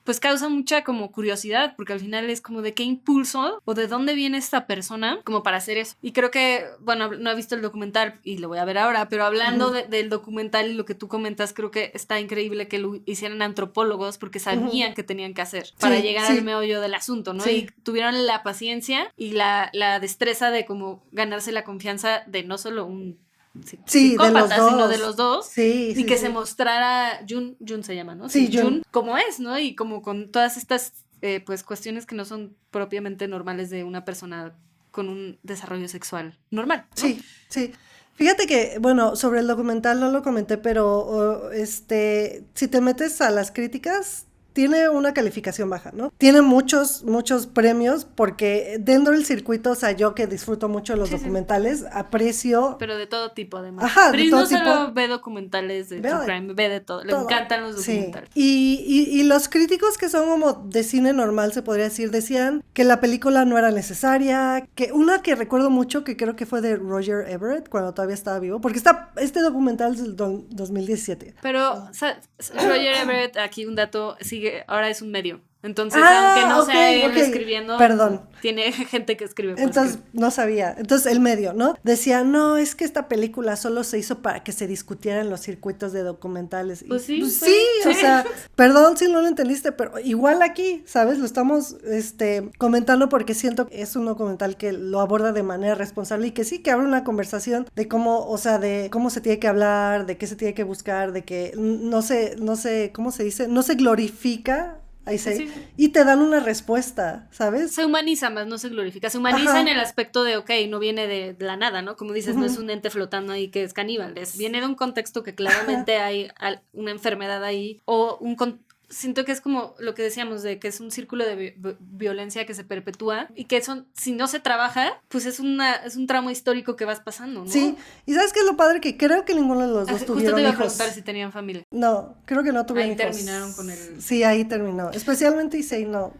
pues causa mucha como curiosidad, porque al final es como de qué impulso o de dónde viene esta persona como para hacer eso. Y creo que, bueno, no he visto el documental y lo voy a ver ahora, pero hablando del documental y lo que tú comentas, creo que está increíble que lo hicieran antropólogos porque sabían que tenían que hacer para llegar al meollo del asunto, ¿no? Y tuvieron la paciencia y la destreza de como ganarse la confianza de no solo un psicópata, sino de los dos. Y que se mostrara Jun se llama, ¿no? Sí, Jun. Como es, ¿no? Y como con todas estas pues cuestiones que no son propiamente normales de una persona con un desarrollo sexual normal, ¿no? Sí. Fíjate que, bueno, sobre el documental no lo comenté, pero si te metes a las críticas, tiene una calificación baja, ¿no? Tiene muchos premios porque dentro del circuito, o sea, yo que disfruto mucho los documentales, aprecio... Pero de todo tipo, además. Ajá, Pris de todo no solo tipo. ve documentales de true crime, ve de todo. Le encantan los documentales. Y los críticos que son como de cine normal, se podría decir, decían que la película no era necesaria, que una que recuerdo mucho, que creo que fue de Roger Everett, cuando todavía estaba vivo, porque este documental es del 2017. Pero Roger Everett, aquí un dato, ahora es un medio. Entonces, aunque no sea él escribiendo, tiene gente que escribe. Entonces, no sabía. Entonces, el medio, ¿no? Decía, no, es que esta película solo se hizo para que se discutiera en los circuitos de documentales. Pues sí. O sea, perdón si no lo entendiste, pero igual aquí, ¿sabes? Lo estamos comentando porque siento que es un documental que lo aborda de manera responsable y que sí, que abre una conversación de cómo, o sea, de cómo se tiene que hablar, de qué se tiene que buscar, de que no sé, ¿cómo se dice? No se glorifica. Y te dan una respuesta, ¿sabes? Se humaniza más, no se glorifica. Se humaniza en el aspecto de, no viene de la nada, ¿no? Como dices, no es un ente flotando ahí que es caníbal. Viene de un contexto que claramente hay una enfermedad ahí o siento que es como lo que decíamos de que es un círculo de violencia que se perpetúa y que si no se trabaja, pues es un tramo histórico que vas pasando, ¿no? Sí, y ¿sabes qué es lo padre? Que creo que ninguno de los dos tuvieron hijos. Justo te iba a preguntar si tenían familia. No, creo que no tuvieron hijos. Ahí terminaron con el... Sí, ahí terminó. Especialmente Issei, no,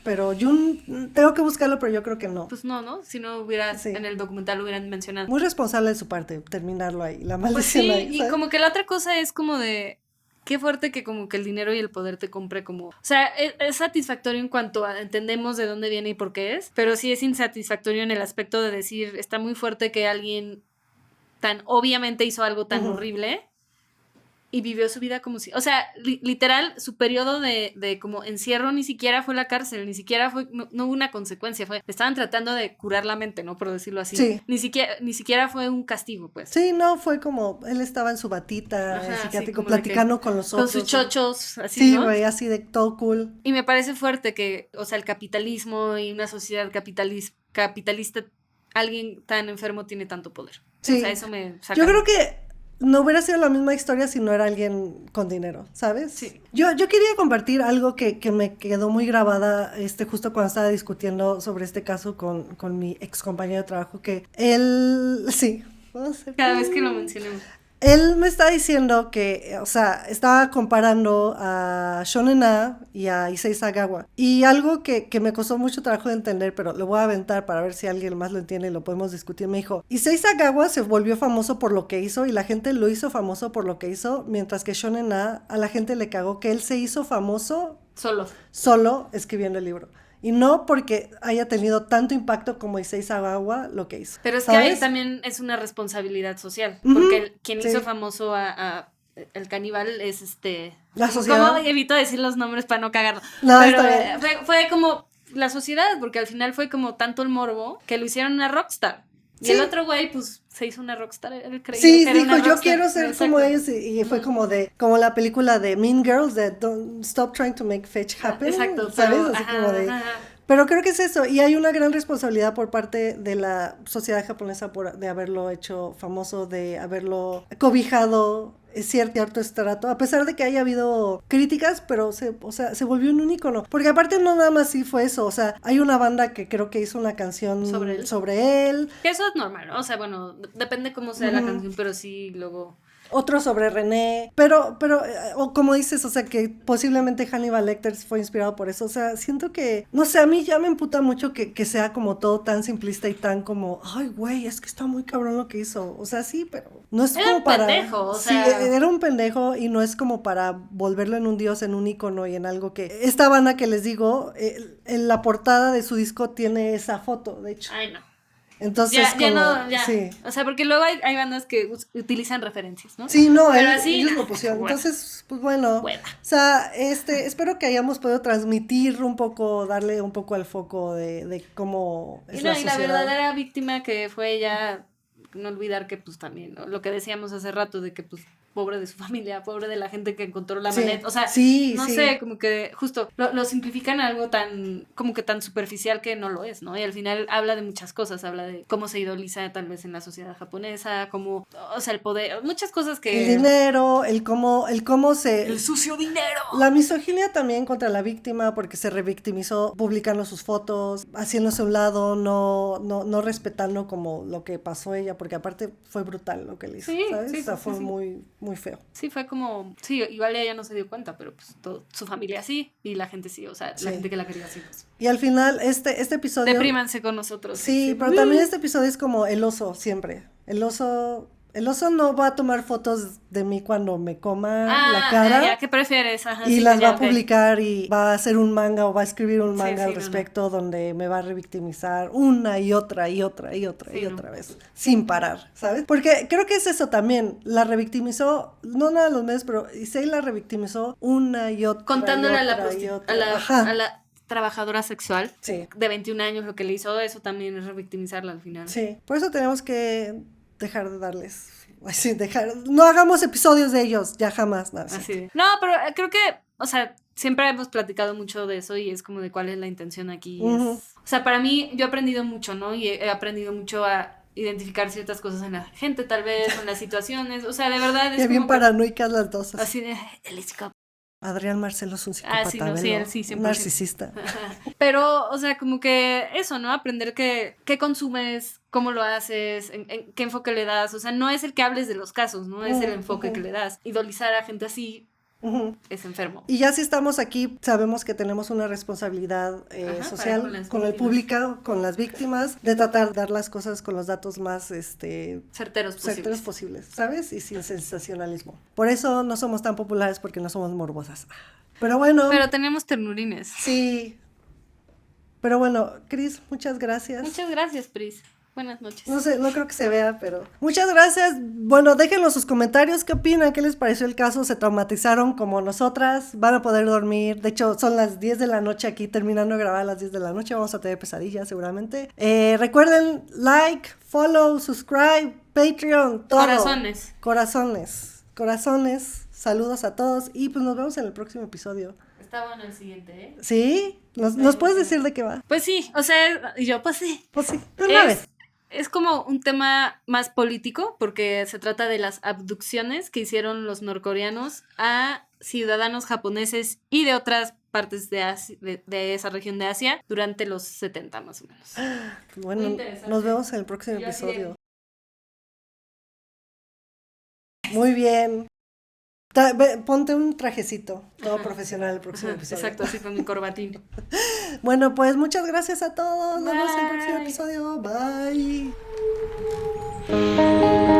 pero Jun, tengo que buscarlo, pero yo creo que no. Pues no, si no en el documental lo hubieran mencionado. Muy responsable de su parte, terminarlo ahí, la maldición pues sí, ahí, ¿sabes? Y como que la otra cosa es como de... Qué fuerte que como que el dinero y el poder te compre como... O sea, es satisfactorio en cuanto a entendemos de dónde viene y por qué es, pero sí es insatisfactorio en el aspecto de decir, está muy fuerte que alguien tan obviamente hizo algo tan horrible y vivió su vida como si... O sea, literal, su periodo de como encierro ni siquiera fue la cárcel, ni siquiera fue... No hubo una consecuencia, estaban tratando de curar la mente, ¿no? Por decirlo así. Sí. Ni siquiera fue un castigo, pues. Sí, no, fue como... Él estaba en su batita, psiquiátrico, platicando con los otros. Con sus chochos, así, sí, ¿no? güey, así de todo cool. Y me parece fuerte que, o sea, el capitalismo y una sociedad capitalista, alguien tan enfermo tiene tanto poder. Sí. O sea, eso me saca. Yo creo que no hubiera sido la misma historia si no era alguien con dinero, ¿sabes? Sí. Yo quería compartir algo que me quedó muy grabada justo cuando estaba discutiendo sobre este caso con mi ex compañero de trabajo, que él, sí. Cada vez que lo mencionemos. Él me está diciendo que, o sea, estaba comparando a Shonen A y a Issei Sagawa. Y algo que me costó mucho trabajo de entender, pero lo voy a aventar para ver si alguien más lo entiende y lo podemos discutir. Me dijo, Issei Sagawa se volvió famoso por lo que hizo y la gente lo hizo famoso por lo que hizo, mientras que Shonen A la gente le cagó que él se hizo famoso solo escribiendo el libro. Y no porque haya tenido tanto impacto como Issei Sagawa lo que hizo. Pero es que ahí también es una responsabilidad social. Porque quien hizo famoso a el caníbal es la sociedad. ¿Cómo evito decir los nombres para no cagarlo? No, pero está bien. fue como la sociedad, porque al final fue como tanto el morbo que lo hicieron una rockstar. Y Sí. el otro güey, pues, se hizo una rockstar, él creyó Sí, que era dijo, una yo rockstar. quiero ser Exacto. como ellos, y fue como la película de Mean Girls, de Don't Stop Trying to Make Fetch Happen, Exacto, ¿sabes? pero, Así ajá, como de... ajá. Pero creo que es eso, y hay una gran responsabilidad por parte de la sociedad japonesa de haberlo hecho famoso, de haberlo cobijado cierto estrato, a pesar de que haya habido críticas, pero se volvió un ícono, porque aparte no nada más sí fue eso, o sea, hay una banda que creo que hizo una canción sobre él. Que eso es normal, ¿no? O sea, bueno, depende cómo sea la canción, pero sí, luego... Otro sobre René, pero, o como dices, o sea, que posiblemente Hannibal Lecter fue inspirado por eso, o sea, siento que, no sé, a mí ya me emputa mucho que sea como todo tan simplista y tan como, ay, güey, es que está muy cabrón lo que hizo, o sea, sí, pero no es Era como un para... pendejo, o sí, sea... era un pendejo y no es como para volverlo en un dios, en un ícono y en algo que... Esta banda que les digo, en la portada de su disco tiene esa foto, de hecho. Ay, no. Entonces, Ya como, no, ya. sí. O sea, porque luego hay bandas que utilizan referencias, ¿no? Sí, no, pero así, ellos lo pusieron. bueno. Entonces, pues bueno. Bueno. O sea, espero que hayamos podido transmitir un poco, darle un poco al foco de cómo es Y, no, la y la sociedad. verdadera víctima que fue ella, no olvidar que pues también, ¿no? Lo que decíamos hace rato de que pues pobre de su familia, pobre de la gente que encontró la Sí, maneta, o sea, sí, no sí. sé, como que justo lo simplifican a algo tan, como que tan superficial que no lo es, ¿no? Y al final habla de muchas cosas, habla de cómo se idoliza tal vez en la sociedad japonesa, cómo, o sea, el poder, muchas cosas que... El dinero, el cómo se... El sucio dinero. La misoginia también contra la víctima porque se revictimizó publicando sus fotos, haciéndose a un lado, no respetando como lo que pasó ella, porque aparte fue brutal lo que le hizo, Sí, ¿sabes? sí, O sea, sí, fue sí. muy feo. Sí, fue como, sí, igual ella no se dio cuenta, pero pues su familia sí, y la gente sí, o sea, Sí. la gente que la quería sí. Pues. Y al final, este episodio... Deprímanse con nosotros. Sí, pero también este episodio es como el oso, siempre. El oso no va a tomar fotos de mí cuando me coma la cara. Ya, ¿qué prefieres? Ajá, y sí, las ya, va a ok. publicar y va a hacer un manga o va a escribir un Sí, manga sí, al no, respecto donde me va a revictimizar una y otra Sí, otra vez, sin parar, ¿sabes? Porque creo que es eso también, la revictimizó, no nada de los meses, pero Issei la revictimizó una y otra Contándole y otra y otra. Ajá. a la trabajadora sexual Sí. de 21 años, lo que le hizo eso también es revictimizarla al final. Sí, por eso tenemos que dejar de darles, así, no hagamos episodios de ellos, ya jamás, nada. Así de. No, pero creo que, o sea, siempre hemos platicado mucho de eso y es como de cuál es la intención aquí. Ujú. O sea, para mí, yo he aprendido mucho, ¿no? Y he aprendido mucho a identificar ciertas cosas en la gente, tal vez, en las situaciones. O sea, de verdad es Qué bien como que- paranoicas las dos. así de, el psicópata. Adrián Marcelo es un psicópata, Sí, no, sí, velo, él sí, 100%. un narcisista. Pero, o sea, como que eso, ¿no? Aprender qué consumes, cómo lo haces, en qué enfoque le das. O sea, no es el que hables de los casos, ¿no? Es el enfoque que le das. Idolizar a gente así Ujú. es enfermo. Y ya si estamos aquí, sabemos que tenemos una responsabilidad Ajá, social para con las con el víctimas. público, con las víctimas, de tratar de dar las cosas con los datos más Certeros certeros posibles. posibles, ¿sabes? Y sin sensacionalismo. Por eso no somos tan populares, porque no somos morbosas. Pero bueno, Pero tenemos ternurines. sí. Pero bueno, Cris, muchas gracias. Muchas gracias, Pris. Buenas noches. No sé, no creo que se vea, pero... Muchas gracias. Bueno, déjenos sus comentarios. ¿Qué opinan? ¿Qué les pareció el caso? ¿Se traumatizaron como nosotras? ¿Van a poder dormir? De hecho, son las 10 de la noche aquí, terminando de grabar a las 10 de la noche. Vamos a tener pesadillas seguramente. Recuerden, like, follow, subscribe, Patreon, todo. Corazones. Saludos a todos y pues nos vemos en el próximo episodio. Está bueno el siguiente, ¿eh? ¿Sí? ¿Nos puedes decir de qué va? Pues sí, o sea, y yo, pues sí. Pues sí, de una vez. Es como un tema más político porque se trata de las abducciones que hicieron los norcoreanos a ciudadanos japoneses y de otras partes de Asia, de esa región de Asia durante los 70 más o menos. Bueno, Muy interesante. nos vemos en el próximo Yo así de- episodio. Muy bien. Ponte un trajecito, todo profesional el próximo Ajá, episodio. exacto, así con mi corbatín. Bueno, pues muchas gracias a todos. Nos vemos en el próximo Bye. episodio. Bye.